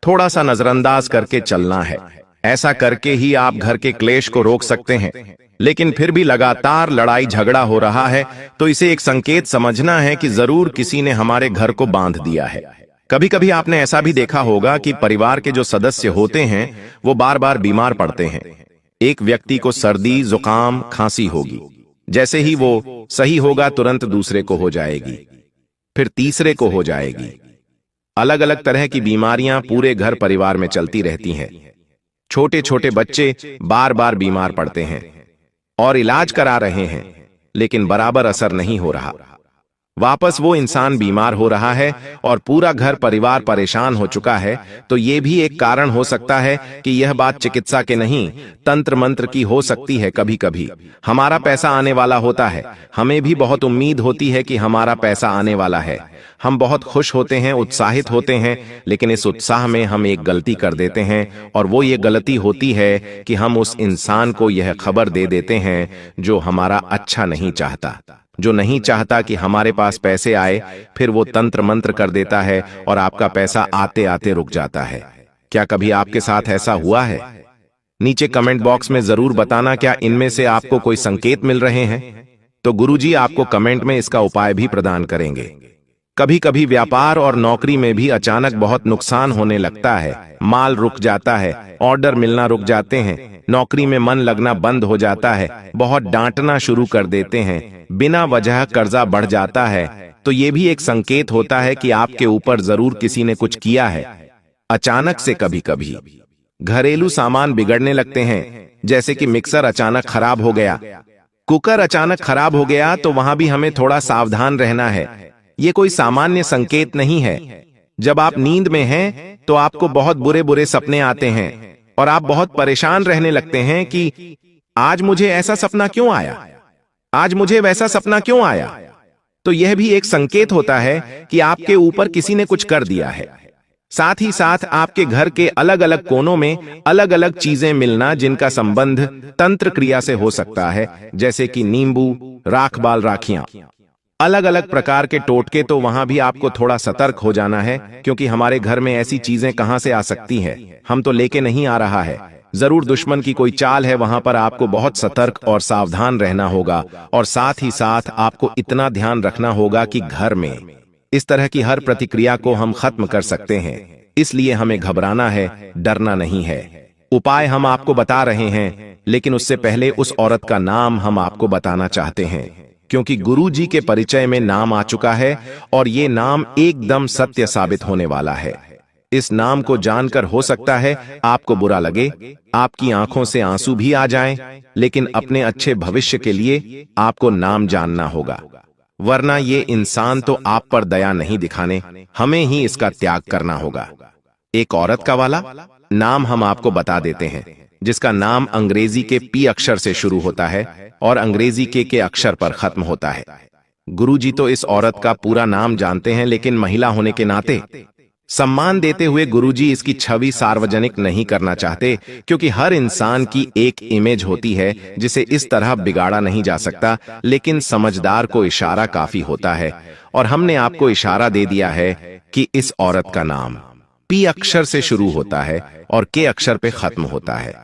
थोड़ा सा नजरअंदाज करके चलना है। ऐसा करके ही आप घर के क्लेश को रोक सकते हैं। लेकिन फिर भी लगातार लड़ाई झगड़ा हो रहा है तो इसे एक संकेत समझना है कि जरूर किसी ने हमारे घर को बांध दिया है। कभी कभी आपने ऐसा भी देखा होगा कि परिवार के जो सदस्य होते हैं वो बार बार बीमार पड़ते हैं। एक व्यक्ति को सर्दी, जुकाम, खांसी होगी, जैसे ही वो सही होगा तुरंत दूसरे को हो जाएगी, फिर तीसरे को हो जाएगी। अलग अलग तरह की बीमारियां पूरे घर परिवार में चलती रहती हैं। छोटे छोटे बच्चे बार बार बीमार पड़ते हैं और इलाज करा रहे हैं, लेकिन बराबर असर नहीं हो रहा। वापस वो इंसान बीमार हो रहा है और पूरा घर परिवार परेशान हो चुका है। तो ये भी एक कारण हो सकता है कि यह बात चिकित्सा के नहीं, तंत्र मंत्र की हो सकती है। कभी कभी हमारा पैसा आने वाला होता है, हमें भी बहुत उम्मीद होती है कि हमारा पैसा आने वाला है। हम बहुत खुश होते हैं, उत्साहित होते हैं, लेकिन इस उत्साह में हम एक गलती कर देते हैं, और वो ये गलती होती है कि हम उस इंसान को यह खबर दे देते हैं जो हमारा अच्छा नहीं चाहता, जो नहीं चाहता कि हमारे पास पैसे आए। फिर वो तंत्र मंत्र कर देता है और आपका पैसा आते आते रुक जाता है। क्या कभी आपके साथ ऐसा हुआ है? नीचे कमेंट बॉक्स में जरूर बताना, क्या इनमें से आपको कोई संकेत मिल रहे हैं? तो गुरुजी आपको कमेंट में इसका उपाय भी प्रदान करेंगे। कभी कभी व्यापार और नौकरी में भी अचानक बहुत नुकसान होने लगता है। माल रुक जाता है, ऑर्डर मिलना रुक जाते हैं, नौकरी में मन लगना बंद हो जाता है, बहुत डांटना शुरू कर देते हैं, बिना वजह कर्जा बढ़ जाता है। तो ये भी एक संकेत होता है कि आपके ऊपर जरूर किसी ने कुछ किया है। अचानक से कभी कभी घरेलू सामान बिगड़ने लगते हैं, जैसे कि मिक्सर अचानक खराब हो गया, कुकर अचानक खराब हो गया, तो वहां भी हमें थोड़ा सावधान रहना है। ये कोई सामान्य संकेत नहीं है। जब आप नींद में हैं तो आपको बहुत बुरे बुरे सपने आते हैं और आप बहुत परेशान रहने लगते हैं कि आज मुझे ऐसा सपना क्यों आया, आज मुझे वैसा सपना क्यों आया। तो यह भी एक संकेत होता है कि आपके ऊपर किसी ने कुछ कर दिया है। साथ ही साथ आपके घर के अलग अलग कोनों में अलग अलग चीजें मिलना जिनका संबंध तंत्र क्रिया से हो सकता है, जैसे कि नींबू, राख बाल राखियां, अलग अलग प्रकार के टोटके। तो वहां भी आपको थोड़ा सतर्क हो जाना है, क्योंकि हमारे घर में ऐसी चीजें कहां से आ सकती हैं, हम तो लेके नहीं आ रहा है। जरूर दुश्मन की कोई चाल है, वहां पर आपको बहुत सतर्क और सावधान रहना होगा। और साथ ही साथ आपको इतना ध्यान रखना होगा कि घर में इस तरह की हर प्रतिक्रिया को हम खत्म कर सकते हैं। इसलिए हमें घबराना है, डरना नहीं है। उपाय हम आपको बता रहे हैं, लेकिन उससे पहले उस औरत का नाम हम आपको बताना चाहते हैं, क्योंकि गुरु जी के परिचय में नाम आ चुका है और ये नाम एकदम सत्य साबित होने वाला है। इस नाम को जानकर हो सकता है आपको बुरा लगे, आपकी आंखों से आंसू भी आ जाएं, लेकिन अपने अच्छे भविष्य के लिए आपको नाम जानना होगा, वरना ये इंसान तो आप पर दया नहीं दिखाने, हमें ही इसका त्याग करना होगा। एक औरत का वाला नाम हम आपको बता देते हैं, जिसका नाम अंग्रेजी के पी अक्षर से शुरू होता है और अंग्रेजी के अक्षर पर खत्म होता है। गुरुजी तो इस औरत का पूरा नाम जानते हैं, लेकिन महिला होने के नाते सम्मान देते हुए गुरुजी इसकी छवि सार्वजनिक नहीं करना चाहते, क्योंकि हर इंसान की एक इमेज होती है जिसे इस तरह बिगाड़ा नहीं जा सकता, लेकिन समझदार को इशारा काफी होता है, और हमने आपको इशारा दे दिया है कि इस औरत का नाम पी अक्षर से शुरू होता है और के अक्षर पे खत्म होता है।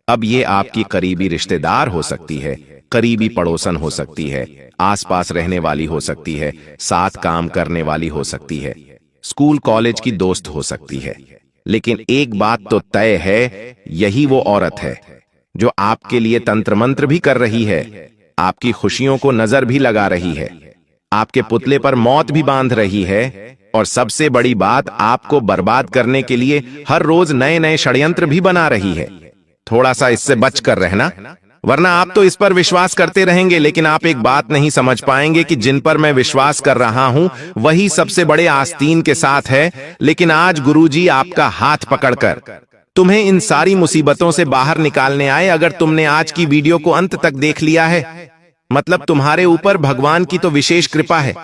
अब ये आपकी करीबी रिश्तेदार हो सकती है, करीबी पड़ोसन हो सकती है, आसपास रहने वाली हो सकती है, साथ काम करने वाली हो सकती है, स्कूल कॉलेज की दोस्त हो सकती है, लेकिन एक बात तो तय है, यही वो औरत है जो आपके लिए तंत्र मंत्र भी कर रही है, आपकी खुशियों को नजर भी लगा रही है, आपके पुतले पर मौत भी बांध रही है, और सबसे बड़ी बात, आपको बर्बाद करने के लिए हर रोज नए नए षड्यंत्र भी बना रही है। थोड़ा सा इससे बचकर रहना, वरना आप तो इस पर विश्वास करते रहेंगे, लेकिन आप एक बात नहीं समझ पाएंगे कि जिन पर मैं विश्वास कर रहा हूं वही सबसे बड़े आस्तीन के साथ है। लेकिन आज गुरुजी आपका हाथ पकड़कर तुम्हें इन सारी मुसीबतों से बाहर निकालने आए। अगर तुमने आज की वीडियो को अंत तक देख लिया है, मतलब तुम्हारे ऊपर भगवान की तो विशेष कृपा है,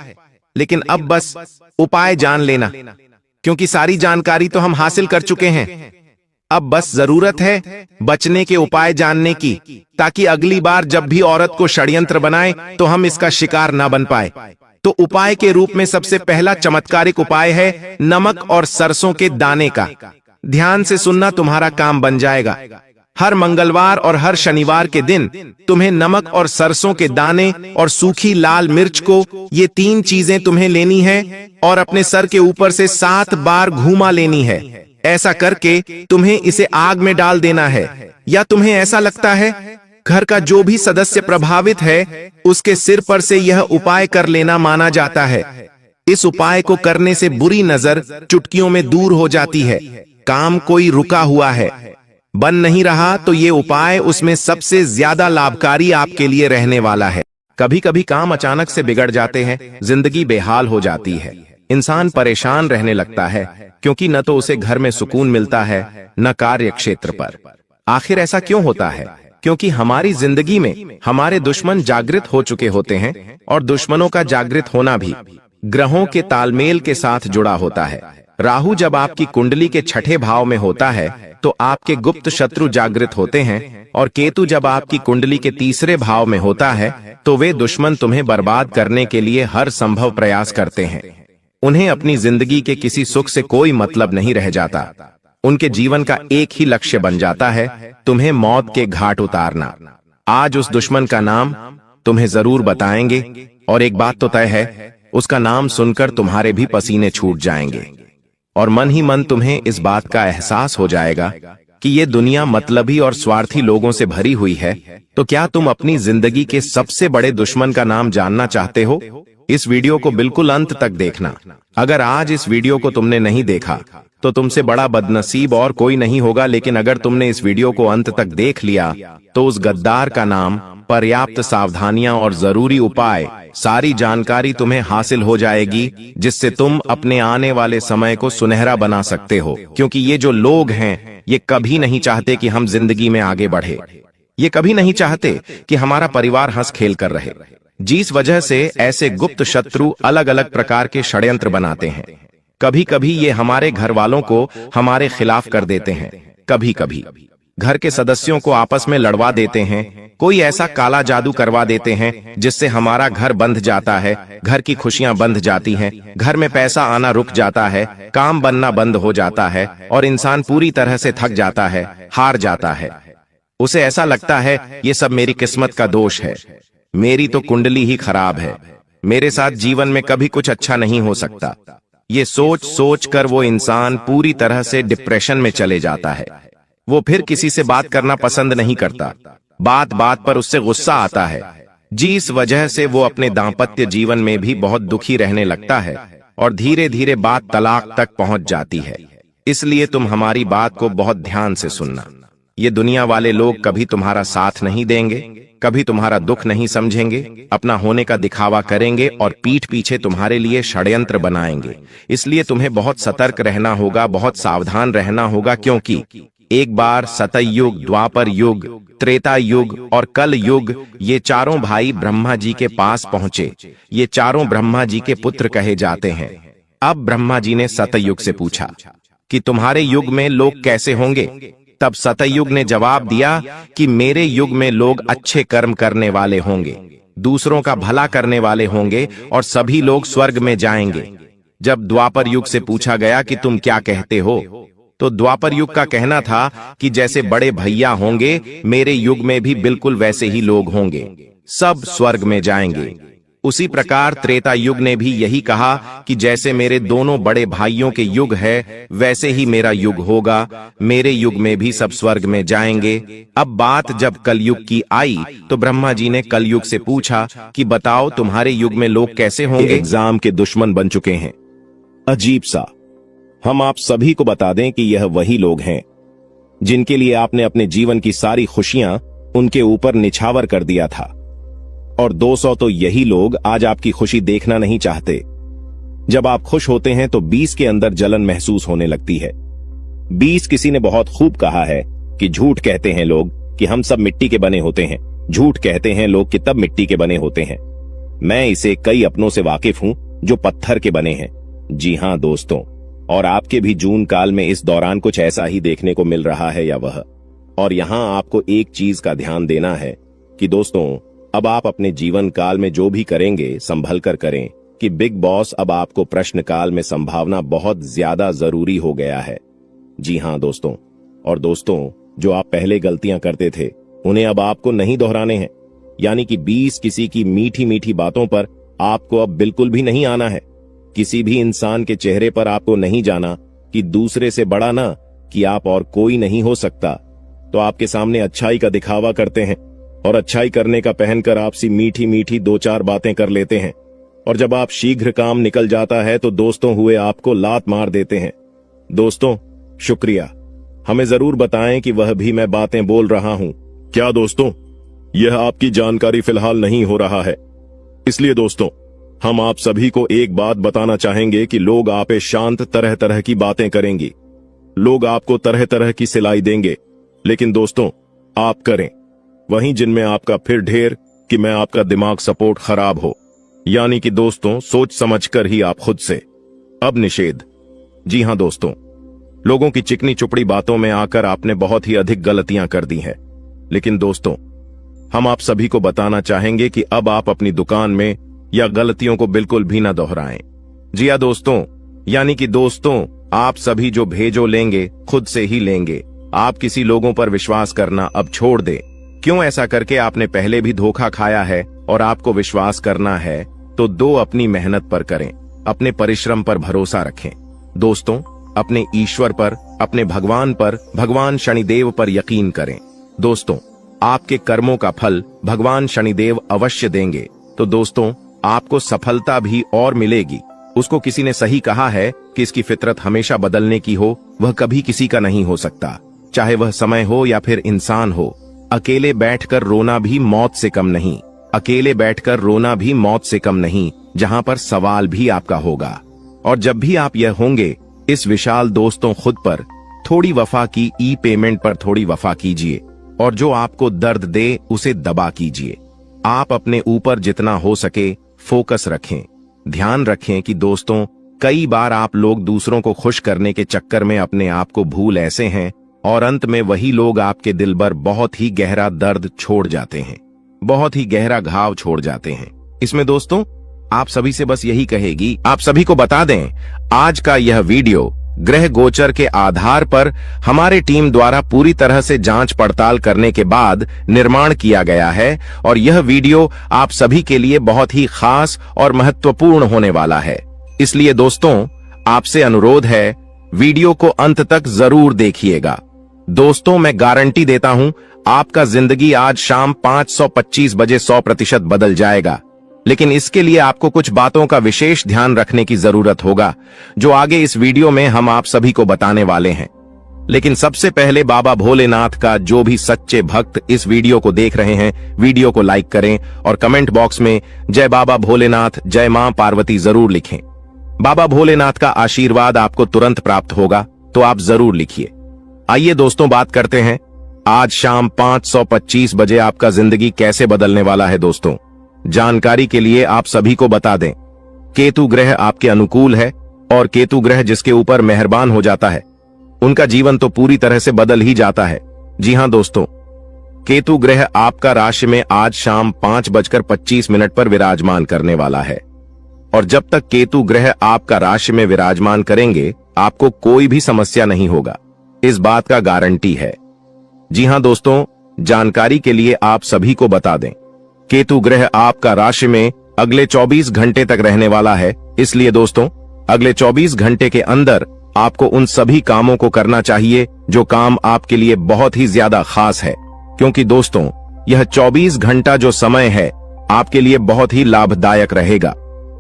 लेकिन अब बस उपाय जान लेना, क्योंकि सारी जानकारी तो हम हासिल कर चुके हैं। अब बस जरूरत है बचने के उपाय जानने की, ताकि अगली बार जब भी औरत को षड्यंत्र बनाए तो हम इसका शिकार ना बन पाए। तो उपाय के रूप में सबसे पहला चमत्कारिक उपाय है नमक और सरसों के दाने का। ध्यान से सुनना, तुम्हारा काम बन जाएगा। हर मंगलवार और हर शनिवार के दिन तुम्हें नमक और सरसों के दाने और सूखी लाल मिर्च को, ये 3 चीजें तुम्हें लेनी है और अपने सर के ऊपर से 7 बार घुमा लेनी है। ऐसा करके तुम्हें इसे आग में डाल देना है, या तुम्हें ऐसा लगता है घर का जो भी सदस्य प्रभावित है उसके सिर पर से यह उपाय कर लेना माना जाता है। इस उपाय को करने से बुरी नजर चुटकियों में दूर हो जाती है। काम कोई रुका हुआ है, बन नहीं रहा, तो ये उपाय उसमें सबसे ज्यादा लाभकारी आपके लिए रहने वाला है। कभी कभी काम अचानक से बिगड़ जाते हैं, जिंदगी बेहाल हो जाती है, इंसान परेशान रहने लगता है, क्योंकि न तो उसे घर में सुकून मिलता है न कार्य क्षेत्र पर। आखिर ऐसा क्यों होता है? क्योंकि हमारी जिंदगी में हमारे दुश्मन जागृत हो चुके होते हैं, और दुश्मनों का जागृत होना भी ग्रहों के तालमेल के साथ जुड़ा होता है। राहु जब आपकी कुंडली के 6ठे भाव में होता है तो आपके गुप्त शत्रु जागृत होते हैं, और केतु जब आपकी कुंडली के 3रे भाव में होता है तो वे दुश्मन तुम्हें बर्बाद करने के लिए हर संभव प्रयास करते हैं। उन्हें अपनी जिंदगी के किसी सुख से कोई मतलब नहीं रह जाता। उनके जीवन का एक ही लक्ष्य बन जाता है, तुम्हें मौत के घाट उतारना। आज उस दुश्मन का नाम तुम्हें जरूर बताएंगे, और एक बात तो तय है, उसका नाम सुनकर तुम्हारे भी पसीने छूट जाएंगे, और मन ही मन तुम्हें इस बात का एहसास हो जाएगा कि ये दुनिया मतलबी और स्वार्थी लोगों से भरी हुई है। तो क्या तुम अपनी जिंदगी के सबसे बड़े दुश्मन का नाम जानना चाहते हो? इस वीडियो को बिल्कुल अंत तक देखना। अगर आज इस वीडियो को तुमने नहीं देखा तो तुमसे बड़ा बदनसीब और कोई नहीं होगा, लेकिन अगर तुमने इस वीडियो को अंत तक देख लिया तो उस गद्दार का नाम, पर्याप्त सावधानियां और जरूरी उपाय, सारी जानकारी तुम्हें हासिल हो जाएगी, जिससे तुम अपने आने वाले समय को सुनहरा बना सकते हो। क्योंकि ये जो लोग हैं ये कभी नहीं चाहते कि हम जिंदगी में आगे बढ़े, ये कभी नहीं चाहते कि हमारा परिवार हंस खेल कर रहे, जिस वजह से ऐसे गुप्त शत्रु अलग अलग प्रकार के षड्यंत्र बनाते हैं। कभी कभी ये हमारे घर वालों को हमारे खिलाफ कर देते हैं, कभी कभी घर के सदस्यों को आपस में लड़वा देते हैं, कोई ऐसा काला जादू करवा देते हैं जिससे हमारा घर बंध जाता है, घर की खुशियां बंध जाती हैं, घर में पैसा आना रुक जाता है, काम बनना बंद हो जाता है, और इंसान पूरी तरह से थक जाता है, हार जाता है। उसे ऐसा लगता है ये सब मेरी किस्मत का दोष है, मेरी तो कुंडली ही खराब है, मेरे साथ जीवन में कभी कुछ अच्छा नहीं हो सकता। ये सोच सोच कर वो इंसान पूरी तरह से डिप्रेशन में चले जाता है। वो फिर किसी से बात करना पसंद नहीं करता, बात बात पर उससे गुस्सा आता है, जिस वजह से वो अपने दाम्पत्य जीवन में भी बहुत दुखी रहने लगता है, और धीरे धीरे बात तलाक तक पहुंच जाती है। इसलिए तुम हमारी बात को बहुत ध्यान से सुनना। ये दुनिया वाले लोग कभी तुम्हारा साथ नहीं देंगे, कभी तुम्हारा दुख नहीं समझेंगे, अपना होने का दिखावा करेंगे और पीठ पीछे तुम्हारे लिए षड्यंत्र बनाएंगे। इसलिए तुम्हें बहुत सतर्क रहना होगा, बहुत सावधान रहना होगा, क्योंकि एक बार सतयुग, द्वापर युग, त्रेता युग और कल युग, ये चारों भाई ब्रह्मा जी के पास पहुंचे। ये चारों ब्रह्मा जी के पुत्र कहे जाते हैं। अब ब्रह्मा जी ने सतयुग से पूछा कि तुम्हारे युग में लोग कैसे होंगे? तब सतयुग ने जवाब दिया कि मेरे युग में लोग अच्छे कर्म करने वाले होंगे, दूसरों का भला करने वाले होंगे और सभी लोग स्वर्ग में जाएंगे। जब द्वापर युग से पूछा गया कि तुम क्या कहते हो, तो द्वापर युग का कहना था कि जैसे बड़े भैया होंगे, मेरे युग में भी बिल्कुल वैसे ही लोग होंगे, सब स्वर्ग में जाएंगे। उसी प्रकार त्रेता युग ने भी यही कहा कि जैसे मेरे दोनों बड़े भाइयों के युग है, वैसे ही मेरा युग होगा, मेरे युग में भी सब स्वर्ग में जाएंगे। अब बात जब कलयुग की आई तो ब्रह्मा जी ने कलयुग से पूछा कि बताओ तुम्हारे युग में लोग कैसे होंगे? एग्जाम के दुश्मन बन चुके हैं। अजीब सा। हम आप सभी को बता दें कि यह वही लोग हैं जिनके लिए आपने अपने जीवन की सारी खुशियां उनके ऊपर निछावर कर दिया था, और 200 तो यही लोग आज आपकी खुशी देखना नहीं चाहते। जब आप खुश होते हैं तो 20 के अंदर जलन महसूस होने लगती है। 20 किसी ने बहुत खूब कहा है कि झूठ कहते हैं लोग कि हम सब मिट्टी के बने होते हैं, झूठ कहते हैं लोग कि तब मिट्टी के बने होते हैं। मैं इसे कई अपनों से वाकिफ हूं जो पत्थर के बने हैं। जी हां दोस्तों, और आपके भी जून काल में इस दौरान कुछ ऐसा ही देखने को मिल रहा है या वह। और यहां आपको एक चीज का ध्यान देना है कि दोस्तों, अब आप अपने जीवन काल में जो भी करेंगे संभल कर करें, कि बिग बॉस अब आपको प्रश्न काल में संभावना बहुत ज्यादा जरूरी हो गया है। जी हां दोस्तों, और दोस्तों, जो आप पहले गलतियां करते थे उन्हें अब आपको नहीं दोहराने हैं। यानी कि 20 किसी की मीठी मीठी बातों पर आपको अब बिल्कुल भी नहीं आना है। किसी भी इंसान के चेहरे पर आपको नहीं जाना कि दूसरे से बड़ा ना, कि आप और कोई नहीं हो सकता। तो आपके सामने अच्छाई का दिखावा करते हैं और अच्छाई करने का पहनकर आपसी मीठी मीठी 2-4 बातें कर लेते हैं, और जब आप शीघ्र काम निकल जाता है तो दोस्तों हुए आपको लात मार देते हैं। दोस्तों शुक्रिया, हमें जरूर बताएं कि वह भी मैं बातें बोल रहा हूं क्या। दोस्तों, यह आपकी जानकारी फिलहाल नहीं हो रहा है, इसलिए दोस्तों हम आप सभी को एक बात बताना चाहेंगे कि लोग आप पे शांत तरह तरह की बातें करेंगे, लोग आपको तरह तरह की सिलाई देंगे, लेकिन दोस्तों आप करें वहीं जिनमें आपका फिर ढेर कि मैं आपका दिमाग सपोर्ट खराब हो। यानी कि दोस्तों सोच समझकर ही आप खुद से। अब निषेध। जी हां दोस्तों, लोगों की चिकनी चुपड़ी बातों में आकर आपने बहुत ही अधिक गलतियां कर दी हैं, लेकिन दोस्तों हम आप सभी को बताना चाहेंगे कि अब आप अपनी दुकान में या गलतियों को बिल्कुल भी ना दोहराएं। जी हां दोस्तों, यानी कि दोस्तों आप सभी जो भेजो लेंगे खुद से ही लेंगे। आप किसी लोगों पर विश्वास करना अब छोड़ दें। क्यों? ऐसा करके आपने पहले भी धोखा खाया है और आपको विश्वास करना है तो अपनी मेहनत पर करें, अपने परिश्रम पर भरोसा रखें। दोस्तों अपने ईश्वर पर, अपने भगवान पर, भगवान शनिदेव पर यकीन करें। दोस्तों आपके कर्मों का फल भगवान शनिदेव अवश्य देंगे। तो दोस्तों आपको सफलता भी और मिलेगी। उसको किसी ने सही कहा है कि इसकी फितरत हमेशा बदलने की हो, वह कभी किसी का नहीं हो सकता, चाहे वह समय हो या फिर इंसान हो। अकेले बैठकर रोना भी मौत से कम नहीं, अकेले बैठकर रोना भी मौत से कम नहीं, जहां पर सवाल भी आपका होगा। और जब भी आप यह होंगे, इस विशाल दोस्तों खुद पर थोड़ी वफा की ई पेमेंट पर थोड़ी वफा कीजिए, और जो आपको दर्द दे उसे दबा कीजिए। आप अपने ऊपर जितना हो सके फोकस रखें। ध्यान रखें कि दोस्तों कई बार आप लोग दूसरों को खुश करने के चक्कर में अपने आप को भूल ऐसे हैं, और अंत में वही लोग आपके दिल पर बहुत ही गहरा दर्द छोड़ जाते हैं, बहुत ही गहरा घाव छोड़ जाते हैं। इसमें दोस्तों आप सभी से बस यही कहेगी, आप सभी को बता दें आज का यह वीडियो ग्रह गोचर के आधार पर हमारे टीम द्वारा पूरी तरह से जांच पड़ताल करने के बाद निर्माण किया गया है, और यह वीडियो आप सभी के लिए बहुत ही खास और महत्वपूर्ण होने वाला है। इसलिए दोस्तों आपसे अनुरोध है वीडियो को अंत तक जरूर देखिएगा। दोस्तों मैं गारंटी देता हूं आपका जिंदगी आज शाम 525 बजे 100% बदल जाएगा। लेकिन इसके लिए आपको कुछ बातों का विशेष ध्यान रखने की जरूरत होगा, जो आगे इस वीडियो में हम आप सभी को बताने वाले हैं। लेकिन सबसे पहले बाबा भोलेनाथ का जो भी सच्चे भक्त इस वीडियो को देख रहे हैं, वीडियो को लाइक करें और कमेंट बॉक्स में जय बाबा भोलेनाथ, जय मां पार्वती जरूर लिखें। बाबा भोलेनाथ का आशीर्वाद आपको तुरंत प्राप्त होगा, तो आप जरूर लिखिए। आइए दोस्तों, बात करते हैं आज शाम 5:25 बजे आपका जिंदगी कैसे बदलने वाला है। दोस्तों, जानकारी के लिए आप सभी को बता दें, केतु ग्रह आपके अनुकूल है और केतु ग्रह जिसके ऊपर मेहरबान हो जाता है उनका जीवन तो पूरी तरह से बदल ही जाता है। जी हां दोस्तों, केतु ग्रह आपका राशि में आज शाम 5:25 पर विराजमान करने वाला है और जब तक केतु ग्रह आपका राशि में विराजमान करेंगे आपको कोई भी समस्या नहीं होगा, इस बात का गारंटी है। जी हां दोस्तों, जानकारी के लिए आप सभी को बता दें, केतु ग्रह आपका राशि में अगले 24 घंटे तक रहने वाला है। इसलिए दोस्तों, अगले 24 घंटे के अंदर आपको उन सभी कामों को करना चाहिए जो काम आपके लिए बहुत ही ज्यादा खास है, क्योंकि दोस्तों यह 24 घंटा जो समय है आपके लिए बहुत ही लाभदायक रहेगा।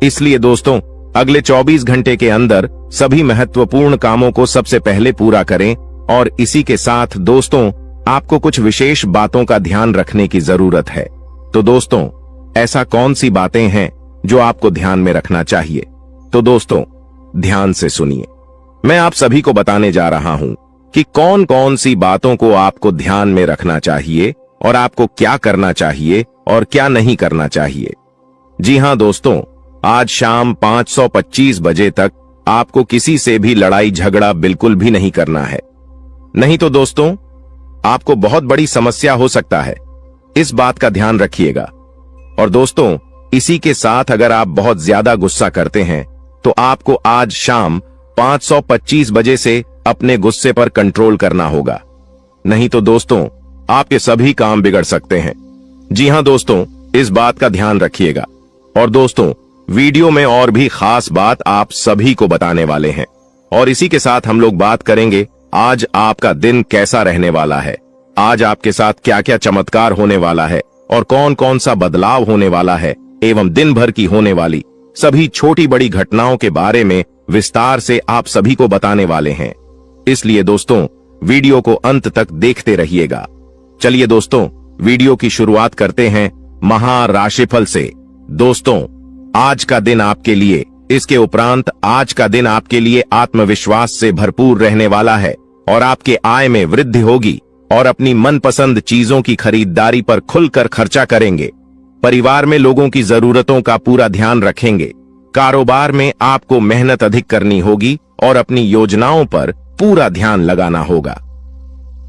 इसलिए दोस्तों, अगले 24 घंटे के अंदर सभी महत्वपूर्ण कामों को सबसे पहले पूरा करें और इसी के साथ दोस्तों आपको कुछ विशेष बातों का ध्यान रखने की जरूरत है। तो दोस्तों, ऐसा कौन सी बातें हैं जो आपको ध्यान में रखना चाहिए? तो दोस्तों ध्यान से सुनिए, मैं आप सभी को बताने जा रहा हूं कि कौन कौन सी बातों को आपको ध्यान में रखना चाहिए और आपको क्या करना चाहिए और क्या नहीं करना चाहिए। जी हां दोस्तों, आज शाम 5:25 बजे तक आपको किसी से भी लड़ाई झगड़ा बिल्कुल भी नहीं करना है, नहीं तो दोस्तों आपको बहुत बड़ी समस्या हो सकता है, इस बात का ध्यान रखिएगा। और दोस्तों, इसी के साथ अगर आप बहुत ज्यादा गुस्सा करते हैं तो आपको आज शाम 5:25 बजे से अपने गुस्से पर कंट्रोल करना होगा, नहीं तो दोस्तों आपके सभी काम बिगड़ सकते हैं। जी हां दोस्तों, इस बात का ध्यान रखिएगा। और दोस्तों, वीडियो में और भी खास बात आप सभी को बताने वाले हैं और इसी के साथ हम लोग बात करेंगे आज आपका दिन कैसा रहने वाला है, आज आपके साथ क्या क्या चमत्कार होने वाला है और कौन कौन सा बदलाव होने वाला है एवं दिन भर की होने वाली सभी छोटी बड़ी घटनाओं के बारे में विस्तार से आप सभी को बताने वाले हैं। इसलिए दोस्तों वीडियो को अंत तक देखते रहिएगा। चलिए दोस्तों, वीडियो की शुरुआत करते हैं महाराशिफल से। दोस्तों, आज का दिन आपके लिए, इसके उपरांत आज का दिन आपके लिए आत्मविश्वास से भरपूर रहने वाला है और आपके आय में वृद्धि होगी और अपनी मनपसंद चीजों की खरीदारी पर खुलकर खर्चा करेंगे। परिवार में लोगों की जरूरतों का पूरा ध्यान रखेंगे। कारोबार में आपको मेहनत अधिक करनी होगी और अपनी योजनाओं पर पूरा ध्यान लगाना होगा।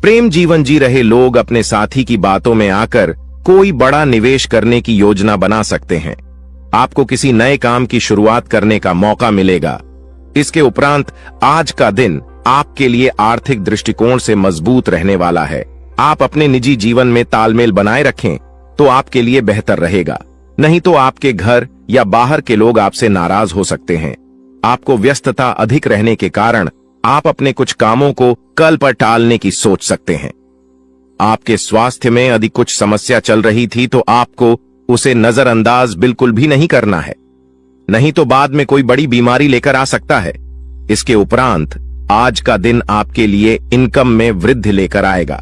प्रेम जीवन जी रहे लोग अपने साथी की बातों में आकर कोई बड़ा निवेश करने की योजना बना सकते हैं। आपको किसी नए काम की शुरुआत करने का मौका मिलेगा। इसके उपरांत आज का दिन आपके लिए आर्थिक दृष्टिकोण से मजबूत रहने वाला है। आप अपने निजी जीवन में तालमेल बनाए रखें तो आपके लिए बेहतर रहेगा, नहीं तो आपके घर या बाहर के लोग आपसे नाराज हो सकते हैं। आपको व्यस्तता अधिक रहने के कारण आप अपने कुछ कामों को कल पर टालने की सोच सकते हैं। आपके स्वास्थ्य में यदि कुछ समस्या चल रही थी तो आपको उसे नजरअंदाज बिल्कुल भी नहीं करना है, नहीं तो बाद में कोई बड़ी बीमारी लेकर आ सकता है। इसके उपरांत आज का दिन आपके लिए इनकम में वृद्धि लेकर आएगा।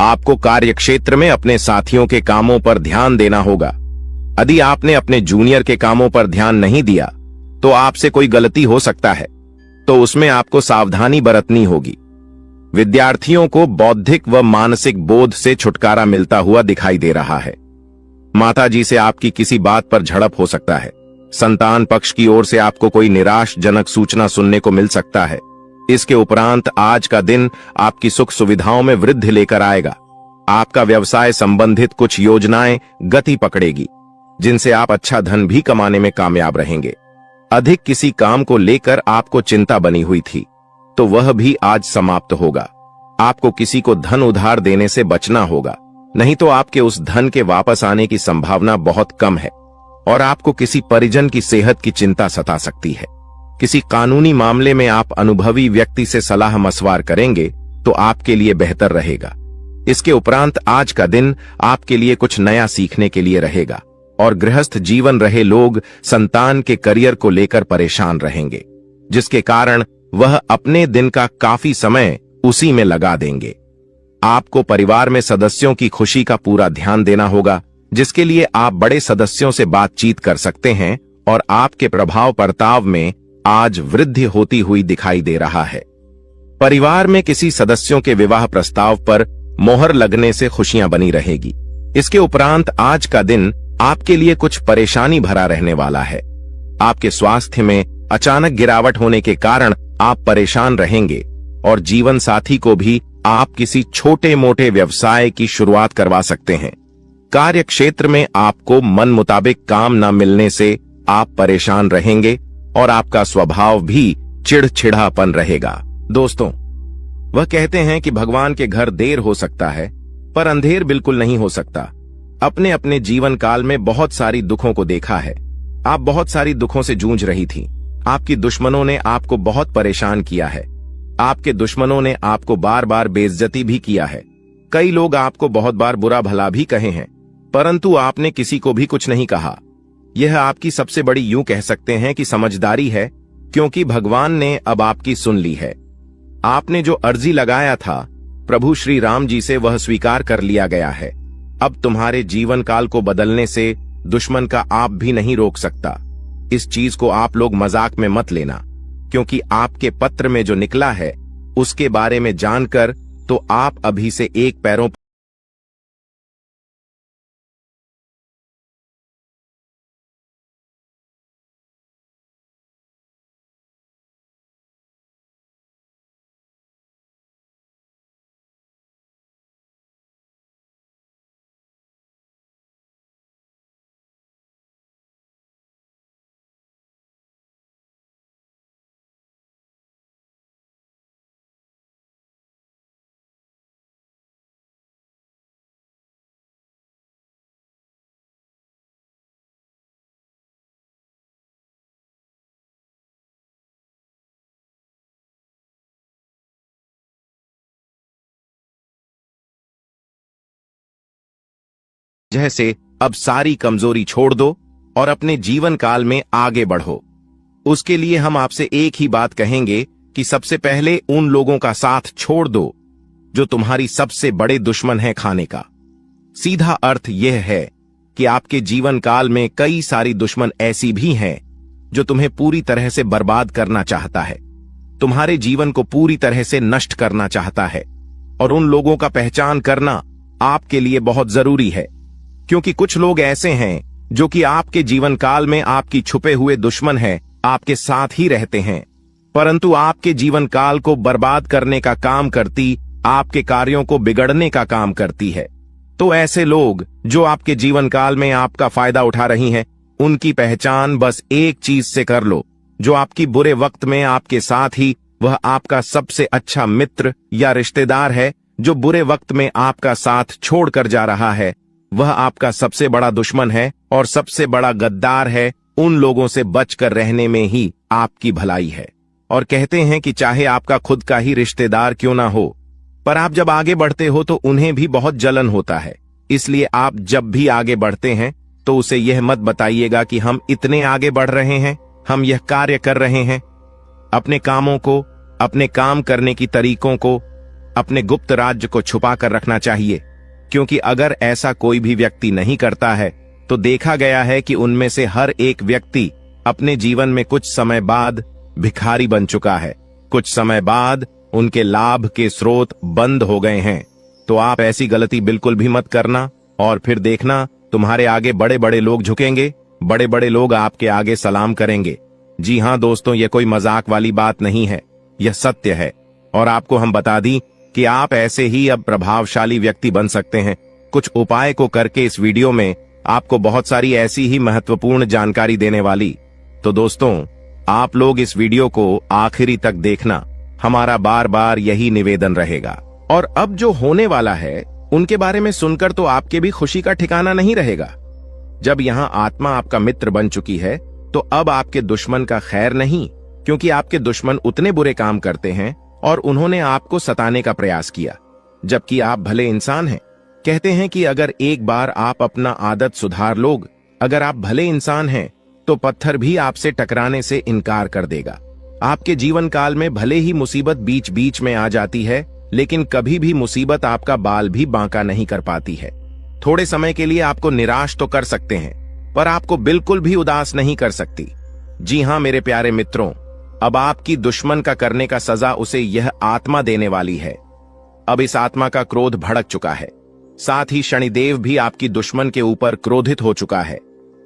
आपको कार्यक्षेत्र में अपने साथियों के कामों पर ध्यान देना होगा। यदि आपने अपने जूनियर के कामों पर ध्यान नहीं दिया तो आपसे कोई गलती हो सकता है, तो उसमें आपको सावधानी बरतनी होगी। विद्यार्थियों को बौद्धिक व मानसिक बोध से छुटकारा मिलता हुआ दिखाई दे रहा है। माताजी से आपकी किसी बात पर झड़प हो सकता है। संतान पक्ष की ओर से आपको कोई निराशजनक सूचना सुनने को मिल सकता है। इसके उपरांत आज का दिन आपकी सुख सुविधाओं में वृद्धि लेकर आएगा। आपका व्यवसाय संबंधित कुछ योजनाएं गति पकड़ेगी, जिनसे आप अच्छा धन भी कमाने में कामयाब रहेंगे। अधिक किसी काम को लेकर आपको चिंता बनी हुई थी तो वह भी आज समाप्त होगा। आपको किसी को धन उधार देने से बचना होगा, नहीं तो आपके उस धन के वापस आने की संभावना बहुत कम है और आपको किसी परिजन की सेहत की चिंता सता सकती है। किसी कानूनी मामले में आप अनुभवी व्यक्ति से सलाह मशवरा करेंगे तो आपके लिए बेहतर रहेगा। इसके उपरांत आज का दिन आपके लिए कुछ नया सीखने के लिए रहेगा और गृहस्थ जीवन रहे लोग संतान के करियर को लेकर परेशान रहेंगे, जिसके कारण वह अपने दिन का काफी समय उसी में लगा देंगे। आपको परिवार में सदस्यों की खुशी का पूरा ध्यान देना होगा, जिसके लिए आप बड़े सदस्यों से बातचीत कर सकते हैं और आपके प्रभाव बर्ताव में आज वृद्धि होती हुई दिखाई दे रहा है। परिवार में किसी सदस्यों के विवाह प्रस्ताव पर मोहर लगने से खुशियां बनी रहेगी। इसके उपरांत आज का दिन आपके लिए कुछ परेशानी भरा रहने वाला है। आपके स्वास्थ्य में अचानक गिरावट होने के कारण आप परेशान रहेंगे और जीवन साथी को भी आप किसी छोटे मोटे व्यवसाय की शुरुआत करवा सकते हैं। कार्य क्षेत्र में आपको मन मुताबिक काम न मिलने से आप परेशान रहेंगे और आपका स्वभाव भी चिड़चिड़ापन रहेगा। दोस्तों, वह कहते हैं कि भगवान के घर देर हो सकता है पर अंधेर बिल्कुल नहीं हो सकता। अपने अपने जीवन काल में बहुत सारी दुखों को देखा है। आप बहुत सारी दुखों से जूझ रही थी। आपकी दुश्मनों ने आपको बहुत परेशान किया है। आपके दुश्मनों ने आपको बार बार बेइज्जती भी किया है। कई लोग आपको बहुत बार बुरा भला भी कहे हैं, परंतु आपने किसी को भी कुछ नहीं कहा। यह आपकी सबसे बड़ी यूं कह सकते हैं कि समझदारी है, क्योंकि भगवान ने अब आपकी सुन ली है। आपने जो अर्जी लगाया था प्रभु श्री राम जी से, वह स्वीकार कर लिया गया है। अब तुम्हारे जीवन काल को बदलने से दुश्मन का आप भी नहीं रोक सकता। इस चीज को आप लोग मजाक में मत लेना, क्योंकि आपके पत्र में जो निकला है उसके बारे में जानकर तो आप अभी से एक पैरों वजह से अब सारी कमजोरी छोड़ दो और अपने जीवन काल में आगे बढ़ो। उसके लिए हम आपसे एक ही बात कहेंगे कि सबसे पहले उन लोगों का साथ छोड़ दो जो तुम्हारी सबसे बड़े दुश्मन है खाने का। सीधा अर्थ यह है कि आपके जीवन काल में कई सारी दुश्मन ऐसी भी हैं जो तुम्हें पूरी तरह से बर्बाद करना चाहता है, तुम्हारे जीवन को पूरी तरह से नष्ट करना चाहता है। और उन लोगों का पहचान करना आपके लिए बहुत जरूरी है, क्योंकि कुछ लोग ऐसे हैं जो कि आपके जीवन काल में आपकी छुपे हुए दुश्मन हैं, आपके साथ ही रहते हैं, परंतु आपके जीवन काल को बर्बाद करने का काम करती, आपके कार्यों को बिगड़ने का काम करती है। तो ऐसे लोग जो आपके जीवन काल में आपका फायदा उठा रही हैं, उनकी पहचान बस एक चीज से कर लो, जो आपकी बुरे वक्त में आपके साथ ही वह आपका सबसे अच्छा मित्र या रिश्तेदार है, जो बुरे वक्त में आपका साथ छोड़कर जा रहा है, वह आपका सबसे बड़ा दुश्मन है और सबसे बड़ा गद्दार है। उन लोगों से बचकर रहने में ही आपकी भलाई है। और कहते हैं कि चाहे आपका खुद का ही रिश्तेदार क्यों ना हो, पर आप जब आगे बढ़ते हो तो उन्हें भी बहुत जलन होता है। इसलिए आप जब भी आगे बढ़ते हैं तो उसे यह मत बताइएगा कि हम इतने आगे बढ़ रहे हैं, हम यह कार्य कर रहे हैं। अपने कामों को, अपने काम करने की तरीकों को, अपने गुप्त राज्य को छुपा कर रखना चाहिए, क्योंकि अगर ऐसा कोई भी व्यक्ति नहीं करता है तो देखा गया है कि उनमें से हर एक व्यक्ति अपने जीवन में कुछ समय बाद भिखारी बन चुका है। कुछ समय बाद उनके लाभ के स्रोत बंद हो गए हैं। तो आप ऐसी गलती बिल्कुल भी मत करना और फिर देखना तुम्हारे आगे बड़े बड़े लोग झुकेंगे, बड़े बड़े लोग आपके आगे सलाम करेंगे। जी हाँ दोस्तों, यह कोई मजाक वाली बात नहीं है, यह सत्य है। और आपको हम बता दी कि आप ऐसे ही अब प्रभावशाली व्यक्ति बन सकते हैं। कुछ उपाय को करके इस वीडियो में आपको बहुत सारी ऐसी ही महत्वपूर्ण जानकारी देने वाली। तो दोस्तों, आप लोग इस वीडियो को आखिरी तक देखना, हमारा बार बार यही निवेदन रहेगा। और अब जो होने वाला है उनके बारे में सुनकर तो आपके भी खुशी का ठिकाना नहीं रहेगा। जब यहाँ आत्मा आपका मित्र बन चुकी है तो अब आपके दुश्मन का खैर नहीं, क्योंकि आपके दुश्मन उतने बुरे काम करते हैं और उन्होंने आपको सताने का प्रयास किया, जबकि आप भले इंसान हैं। कहते हैं कि अगर एक बार आप अपना आदत सुधार लोग अगर आप भले इंसान हैं तो पत्थर भी आपसे टकराने से इनकार कर देगा। आपके जीवन काल में भले ही मुसीबत बीच बीच में आ जाती है, लेकिन कभी भी मुसीबत आपका बाल भी बांका नहीं कर पाती है। थोड़े समय के लिए आपको निराश तो कर सकते हैं, पर आपको बिल्कुल भी उदास नहीं कर सकती। जी हां मेरे प्यारे मित्रों, अब आपकी दुश्मन का करने का सजा उसे यह आत्मा देने वाली है। अब इस आत्मा का क्रोध भड़क चुका है, साथ ही शनिदेव भी आपकी दुश्मन के ऊपर क्रोधित हो चुका है।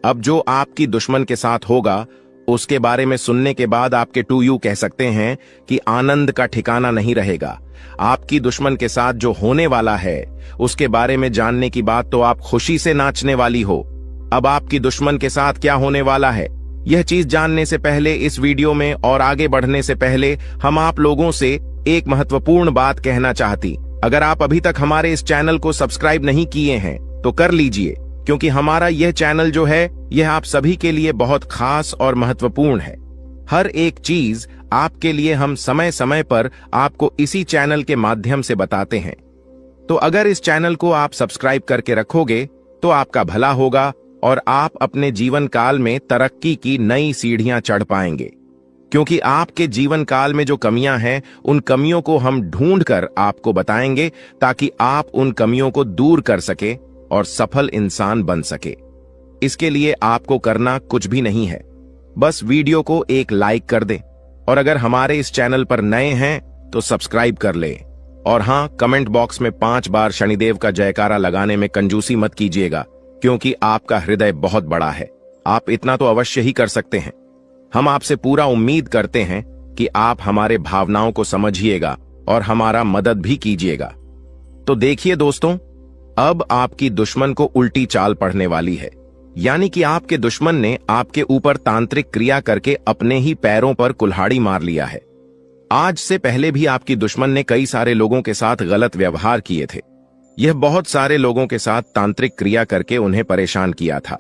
अब जो आपकी दुश्मन के साथ होगा उसके बारे में सुनने के बाद आपके टू यू कह सकते हैं कि आनंद का ठिकाना नहीं रहेगा। आपकी दुश्मन के साथ जो होने वाला है उसके बारे में जानने की बात तो आप खुशी से नाचने वाली हो। अब आपकी दुश्मन के साथ क्या होने वाला है, यह चीज जानने से पहले इस वीडियो में और आगे बढ़ने से पहले हम आप लोगों से एक महत्वपूर्ण बात कहना चाहती। अगर आप अभी तक हमारे इस चैनल को सब्सक्राइब नहीं किए हैं तो कर लीजिए, क्योंकि हमारा यह चैनल जो है यह आप सभी के लिए बहुत खास और महत्वपूर्ण है। हर एक चीज आपके लिए हम समय समय पर आपको इसी चैनल के माध्यम से बताते हैं। तो अगर इस चैनल को आप सब्सक्राइब करके रखोगे तो आपका भला होगा और आप अपने जीवन काल में तरक्की की नई सीढ़ियां चढ़ पाएंगे। क्योंकि आपके जीवन काल में जो कमियां हैं उन कमियों को हम ढूंढकर आपको बताएंगे, ताकि आप उन कमियों को दूर कर सके और सफल इंसान बन सके। इसके लिए आपको करना कुछ भी नहीं है, बस वीडियो को एक लाइक कर दें और अगर हमारे इस चैनल पर नए हैं तो सब्सक्राइब कर लें। और हां, कमेंट बॉक्स में 5 बार शनिदेव का जयकारा लगाने में कंजूसी मत कीजिएगा, क्योंकि आपका हृदय बहुत बड़ा है। आप इतना तो अवश्य ही कर सकते हैं। हम आपसे पूरा उम्मीद करते हैं कि आप हमारे भावनाओं को समझिएगा और हमारा मदद भी कीजिएगा। तो देखिए दोस्तों, अब आपकी दुश्मन को उल्टी चाल पड़ने वाली है, यानी कि आपके दुश्मन ने आपके ऊपर तांत्रिक क्रिया करके अपने ही पैरों पर कुल्हाड़ी मार लिया है। आज से पहले भी आपकी दुश्मन ने कई सारे लोगों के साथ गलत व्यवहार किए थे। यह बहुत सारे लोगों के साथ तांत्रिक क्रिया करके उन्हें परेशान किया था,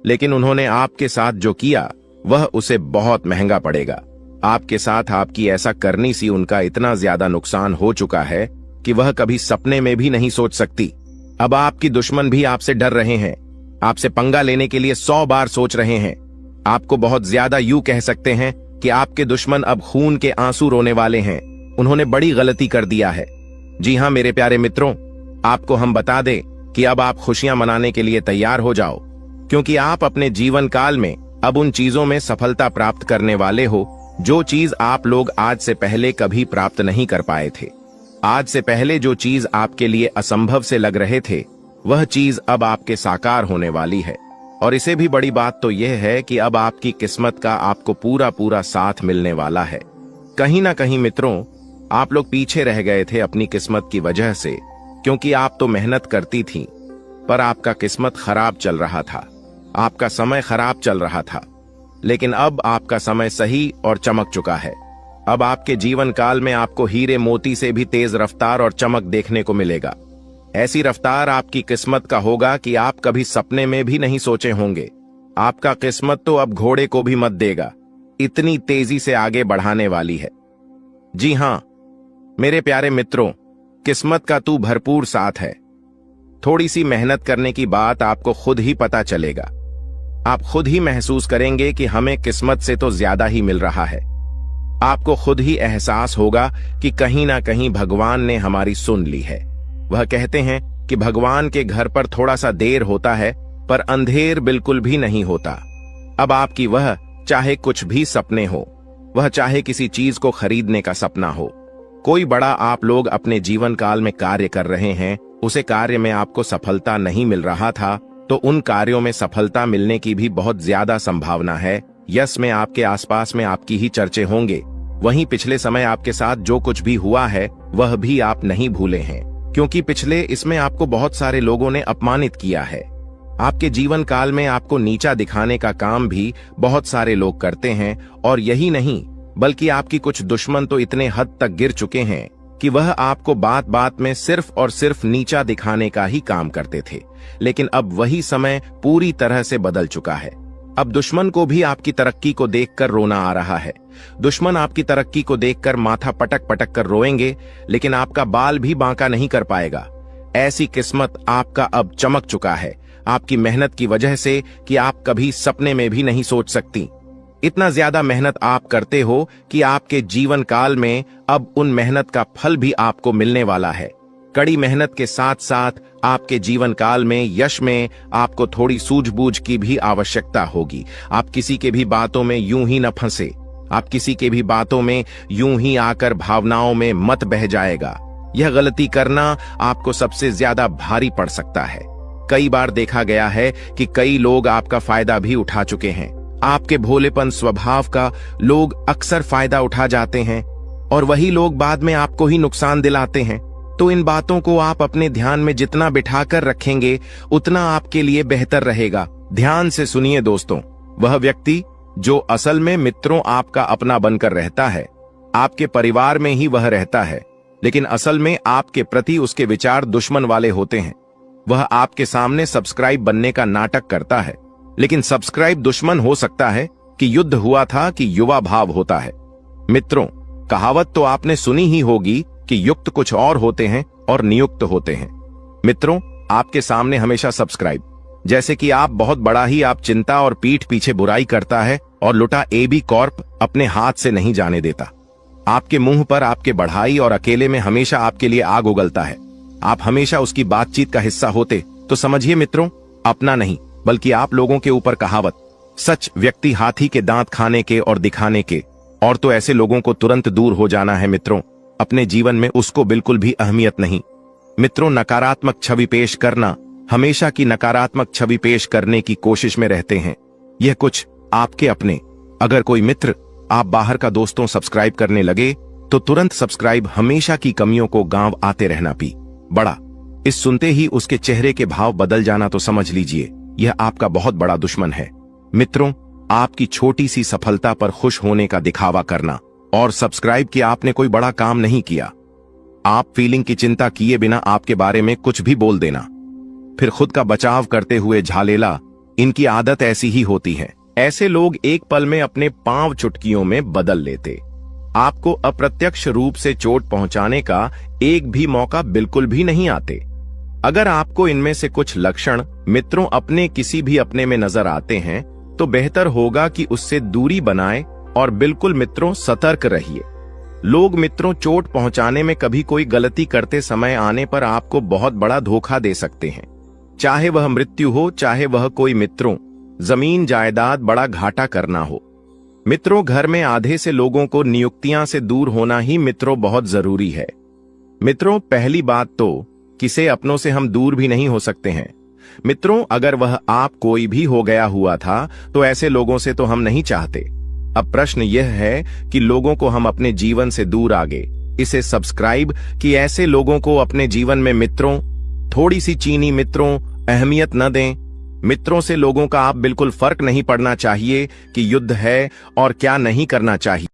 लेकिन उन्होंने आपके साथ जो किया वह उसे बहुत महंगा पड़ेगा। आपके साथ आपकी ऐसा करनी सी उनका इतना ज्यादा नुकसान हो चुका है कि वह कभी सपने में भी नहीं सोच सकती। अब आपकी दुश्मन भी आपसे डर रहे हैं, आपसे पंगा लेने के लिए 100 बार सोच रहे हैं। आपको बहुत ज्यादा यूं कह सकते हैं कि आपके दुश्मन अब खून के आंसू रोने वाले हैं। उन्होंने बड़ी गलती कर दिया है। जी हां मेरे प्यारे मित्रों, आपको हम बता दें कि अब आप खुशियां मनाने के लिए तैयार हो जाओ, क्योंकि आप अपने जीवन काल में अब उन चीजों में सफलता प्राप्त करने वाले हो जो चीज आप लोग आज से पहले कभी प्राप्त नहीं कर पाए थे। आज से पहले जो चीज आपके लिए असंभव से लग रहे थे वह चीज अब आपके साकार होने वाली है। और इससे भी बड़ी बात तो यह है कि अब आपकी किस्मत का आपको पूरा पूरा साथ मिलने वाला है। कहीं ना कहीं मित्रों, आप लोग पीछे रह गए थे अपनी किस्मत की वजह से, क्योंकि आप तो मेहनत करती थीं, पर आपका किस्मत खराब चल रहा था, आपका समय खराब चल रहा था। लेकिन अब आपका समय सही और चमक चुका है। अब आपके जीवन काल में आपको हीरे मोती से भी तेज रफ्तार और चमक देखने को मिलेगा। ऐसी रफ्तार आपकी किस्मत का होगा कि आप कभी सपने में भी नहीं सोचे होंगे। आपका किस्मत तो अब घोड़े को भी मत देगा, इतनी तेजी से आगे बढ़ाने वाली है। जी हां मेरे प्यारे मित्रों, किस्मत का तू भरपूर साथ है। थोड़ी सी मेहनत करने की बात आपको खुद ही पता चलेगा। आप खुद ही महसूस करेंगे कि हमें किस्मत से तो ज्यादा ही मिल रहा है। आपको खुद ही एहसास होगा कि कहीं ना कहीं भगवान ने हमारी सुन ली है। वह कहते हैं कि भगवान के घर पर थोड़ा सा देर होता है, पर अंधेर बिल्कुल भी नहीं होता। अब आपकी वह चाहे कुछ भी सपने हो, वह चाहे किसी चीज को खरीदने का सपना हो, कोई बड़ा आप लोग अपने जीवन काल में कार्य कर रहे हैं, उसे कार्य में आपको सफलता नहीं मिल रहा था, तो उन कार्यों में सफलता मिलने की भी बहुत ज्यादा संभावना है। यश में आपके आसपास में आपकी ही चर्चे होंगे। वहीं पिछले समय आपके साथ जो कुछ भी हुआ है वह भी आप नहीं भूले हैं, क्योंकि पिछले इसमें आपको बहुत सारे लोगों ने अपमानित किया है। आपके जीवन काल में आपको नीचा दिखाने का काम भी बहुत सारे लोग करते हैं, और यही नहीं बल्कि आपकी कुछ दुश्मन तो इतने हद तक गिर चुके हैं कि वह आपको बात बात में सिर्फ और सिर्फ नीचा दिखाने का ही काम करते थे। लेकिन अब वही समय पूरी तरह से बदल चुका है। अब दुश्मन को भी आपकी तरक्की को देखकर रोना आ रहा है। दुश्मन आपकी तरक्की को देखकर माथा पटक पटक कर रोएंगे, लेकिन आपका बाल भी बांका नहीं कर पाएगा। ऐसी किस्मत आपका अब चमक चुका है। आपकी मेहनत की वजह से कि आप कभी सपने में भी नहीं सोच सकती। इतना ज्यादा मेहनत आप करते हो कि आपके जीवन काल में अब उन मेहनत का फल भी आपको मिलने वाला है। कड़ी मेहनत के साथ साथ आपके जीवन काल में यश में आपको थोड़ी सूझबूझ की भी आवश्यकता होगी। आप किसी के भी बातों में यूं ही न फंसे। आप किसी के भी बातों में यूं ही आकर भावनाओं में मत बह जाएगा। यह गलती करना आपको सबसे ज्यादा भारी पड़ सकता है। कई बार देखा गया है कि कई लोग आपका फायदा भी उठा चुके हैं। आपके भोलेपन स्वभाव का लोग अक्सर फायदा उठा जाते हैं और वही लोग बाद में आपको ही नुकसान दिलाते हैं। तो इन बातों को आप अपने ध्यान में जितना बिठाकर रखेंगे उतना आपके लिए बेहतर रहेगा। ध्यान से सुनिए दोस्तों, वह व्यक्ति जो असल में मित्रों आपका अपना बनकर रहता है, आपके परिवार में ही वह रहता है, लेकिन असल में आपके प्रति उसके विचार दुश्मन वाले होते हैं। वह आपके सामने सब्सक्राइब बनने का नाटक करता है, लेकिन सब्सक्राइब दुश्मन हो सकता है कि युद्ध हुआ था कि युवा भाव होता है। मित्रों, कहावत तो आपने सुनी ही होगी कि युक्त कुछ और होते हैं और नियुक्त होते हैं। मित्रों, आपके सामने हमेशा सब्सक्राइब, जैसे कि आप बहुत बड़ा ही आप चिंता और पीठ पीछे बुराई करता है और लुटा AB कॉर्प अपने हाथ से नहीं जाने देता। आपके मुंह पर आपके बढ़ाई और अकेले में हमेशा आपके लिए आग उगलता है। आप हमेशा उसकी बातचीत का हिस्सा होते तो समझिए मित्रों, अपना नहीं बल्कि आप लोगों के ऊपर कहावत, सच व्यक्ति हाथी के दांत खाने के और दिखाने के, और तो ऐसे लोगों को तुरंत दूर हो जाना है मित्रों। अपने जीवन में उसको बिल्कुल भी अहमियत नहीं। मित्रों, नकारात्मक छवि पेश करना, हमेशा की नकारात्मक छवि पेश करने की कोशिश में रहते हैं। यह कुछ आपके अपने। अगर कोई मित्र आप बाहर का दोस्तों सब्सक्राइब करने लगे तो तुरंत सब्सक्राइब हमेशा की कमियों को गांव आते रहना पी बड़ा। इस सुनते ही उसके चेहरे के भाव बदल जाना तो समझ लीजिए यह आपका बहुत बड़ा दुश्मन है। मित्रों, आपकी छोटी सी सफलता पर खुश होने का दिखावा करना और सब्सक्राइब किया आपने कोई बड़ा काम नहीं किया। आप फीलिंग की चिंता किए बिना आपके बारे में कुछ भी बोल देना, फिर खुद का बचाव करते हुए झालेला, इनकी आदत ऐसी ही होती है। ऐसे लोग एक पल में अपने पांव चुटकियों में बदल लेते। आपको अप्रत्यक्ष रूप से चोट पहुंचाने का एक भी मौका बिल्कुल भी नहीं आते। अगर आपको इनमें से कुछ लक्षण मित्रों अपने किसी भी अपने में नजर आते हैं तो बेहतर होगा कि उससे दूरी बनाएं और बिल्कुल मित्रों सतर्क रहिए। लोग मित्रों चोट पहुंचाने में कभी कोई गलती करते समय आने पर आपको बहुत बड़ा धोखा दे सकते हैं। चाहे वह मृत्यु हो, चाहे वह कोई मित्रों जमीन जायदाद बड़ा घाटा करना हो। मित्रों, घर में आधे से लोगों को नियुक्तियां से दूर होना ही मित्रों बहुत जरूरी है। मित्रों, पहली बात तो किसे अपनों से हम दूर भी नहीं हो सकते हैं। मित्रों, अगर वह आप कोई भी हो गया हुआ था तो ऐसे लोगों से तो हम नहीं चाहते। अब प्रश्न यह है कि लोगों को हम अपने जीवन से दूर आगे इसे सब्सक्राइब कि ऐसे लोगों को अपने जीवन में मित्रों थोड़ी सी चीनी मित्रों अहमियत न दें। मित्रों से लोगों का आप बिल्कुल फर्क नहीं पड़ना चाहिए कि युद्ध है और क्या नहीं करना चाहिए।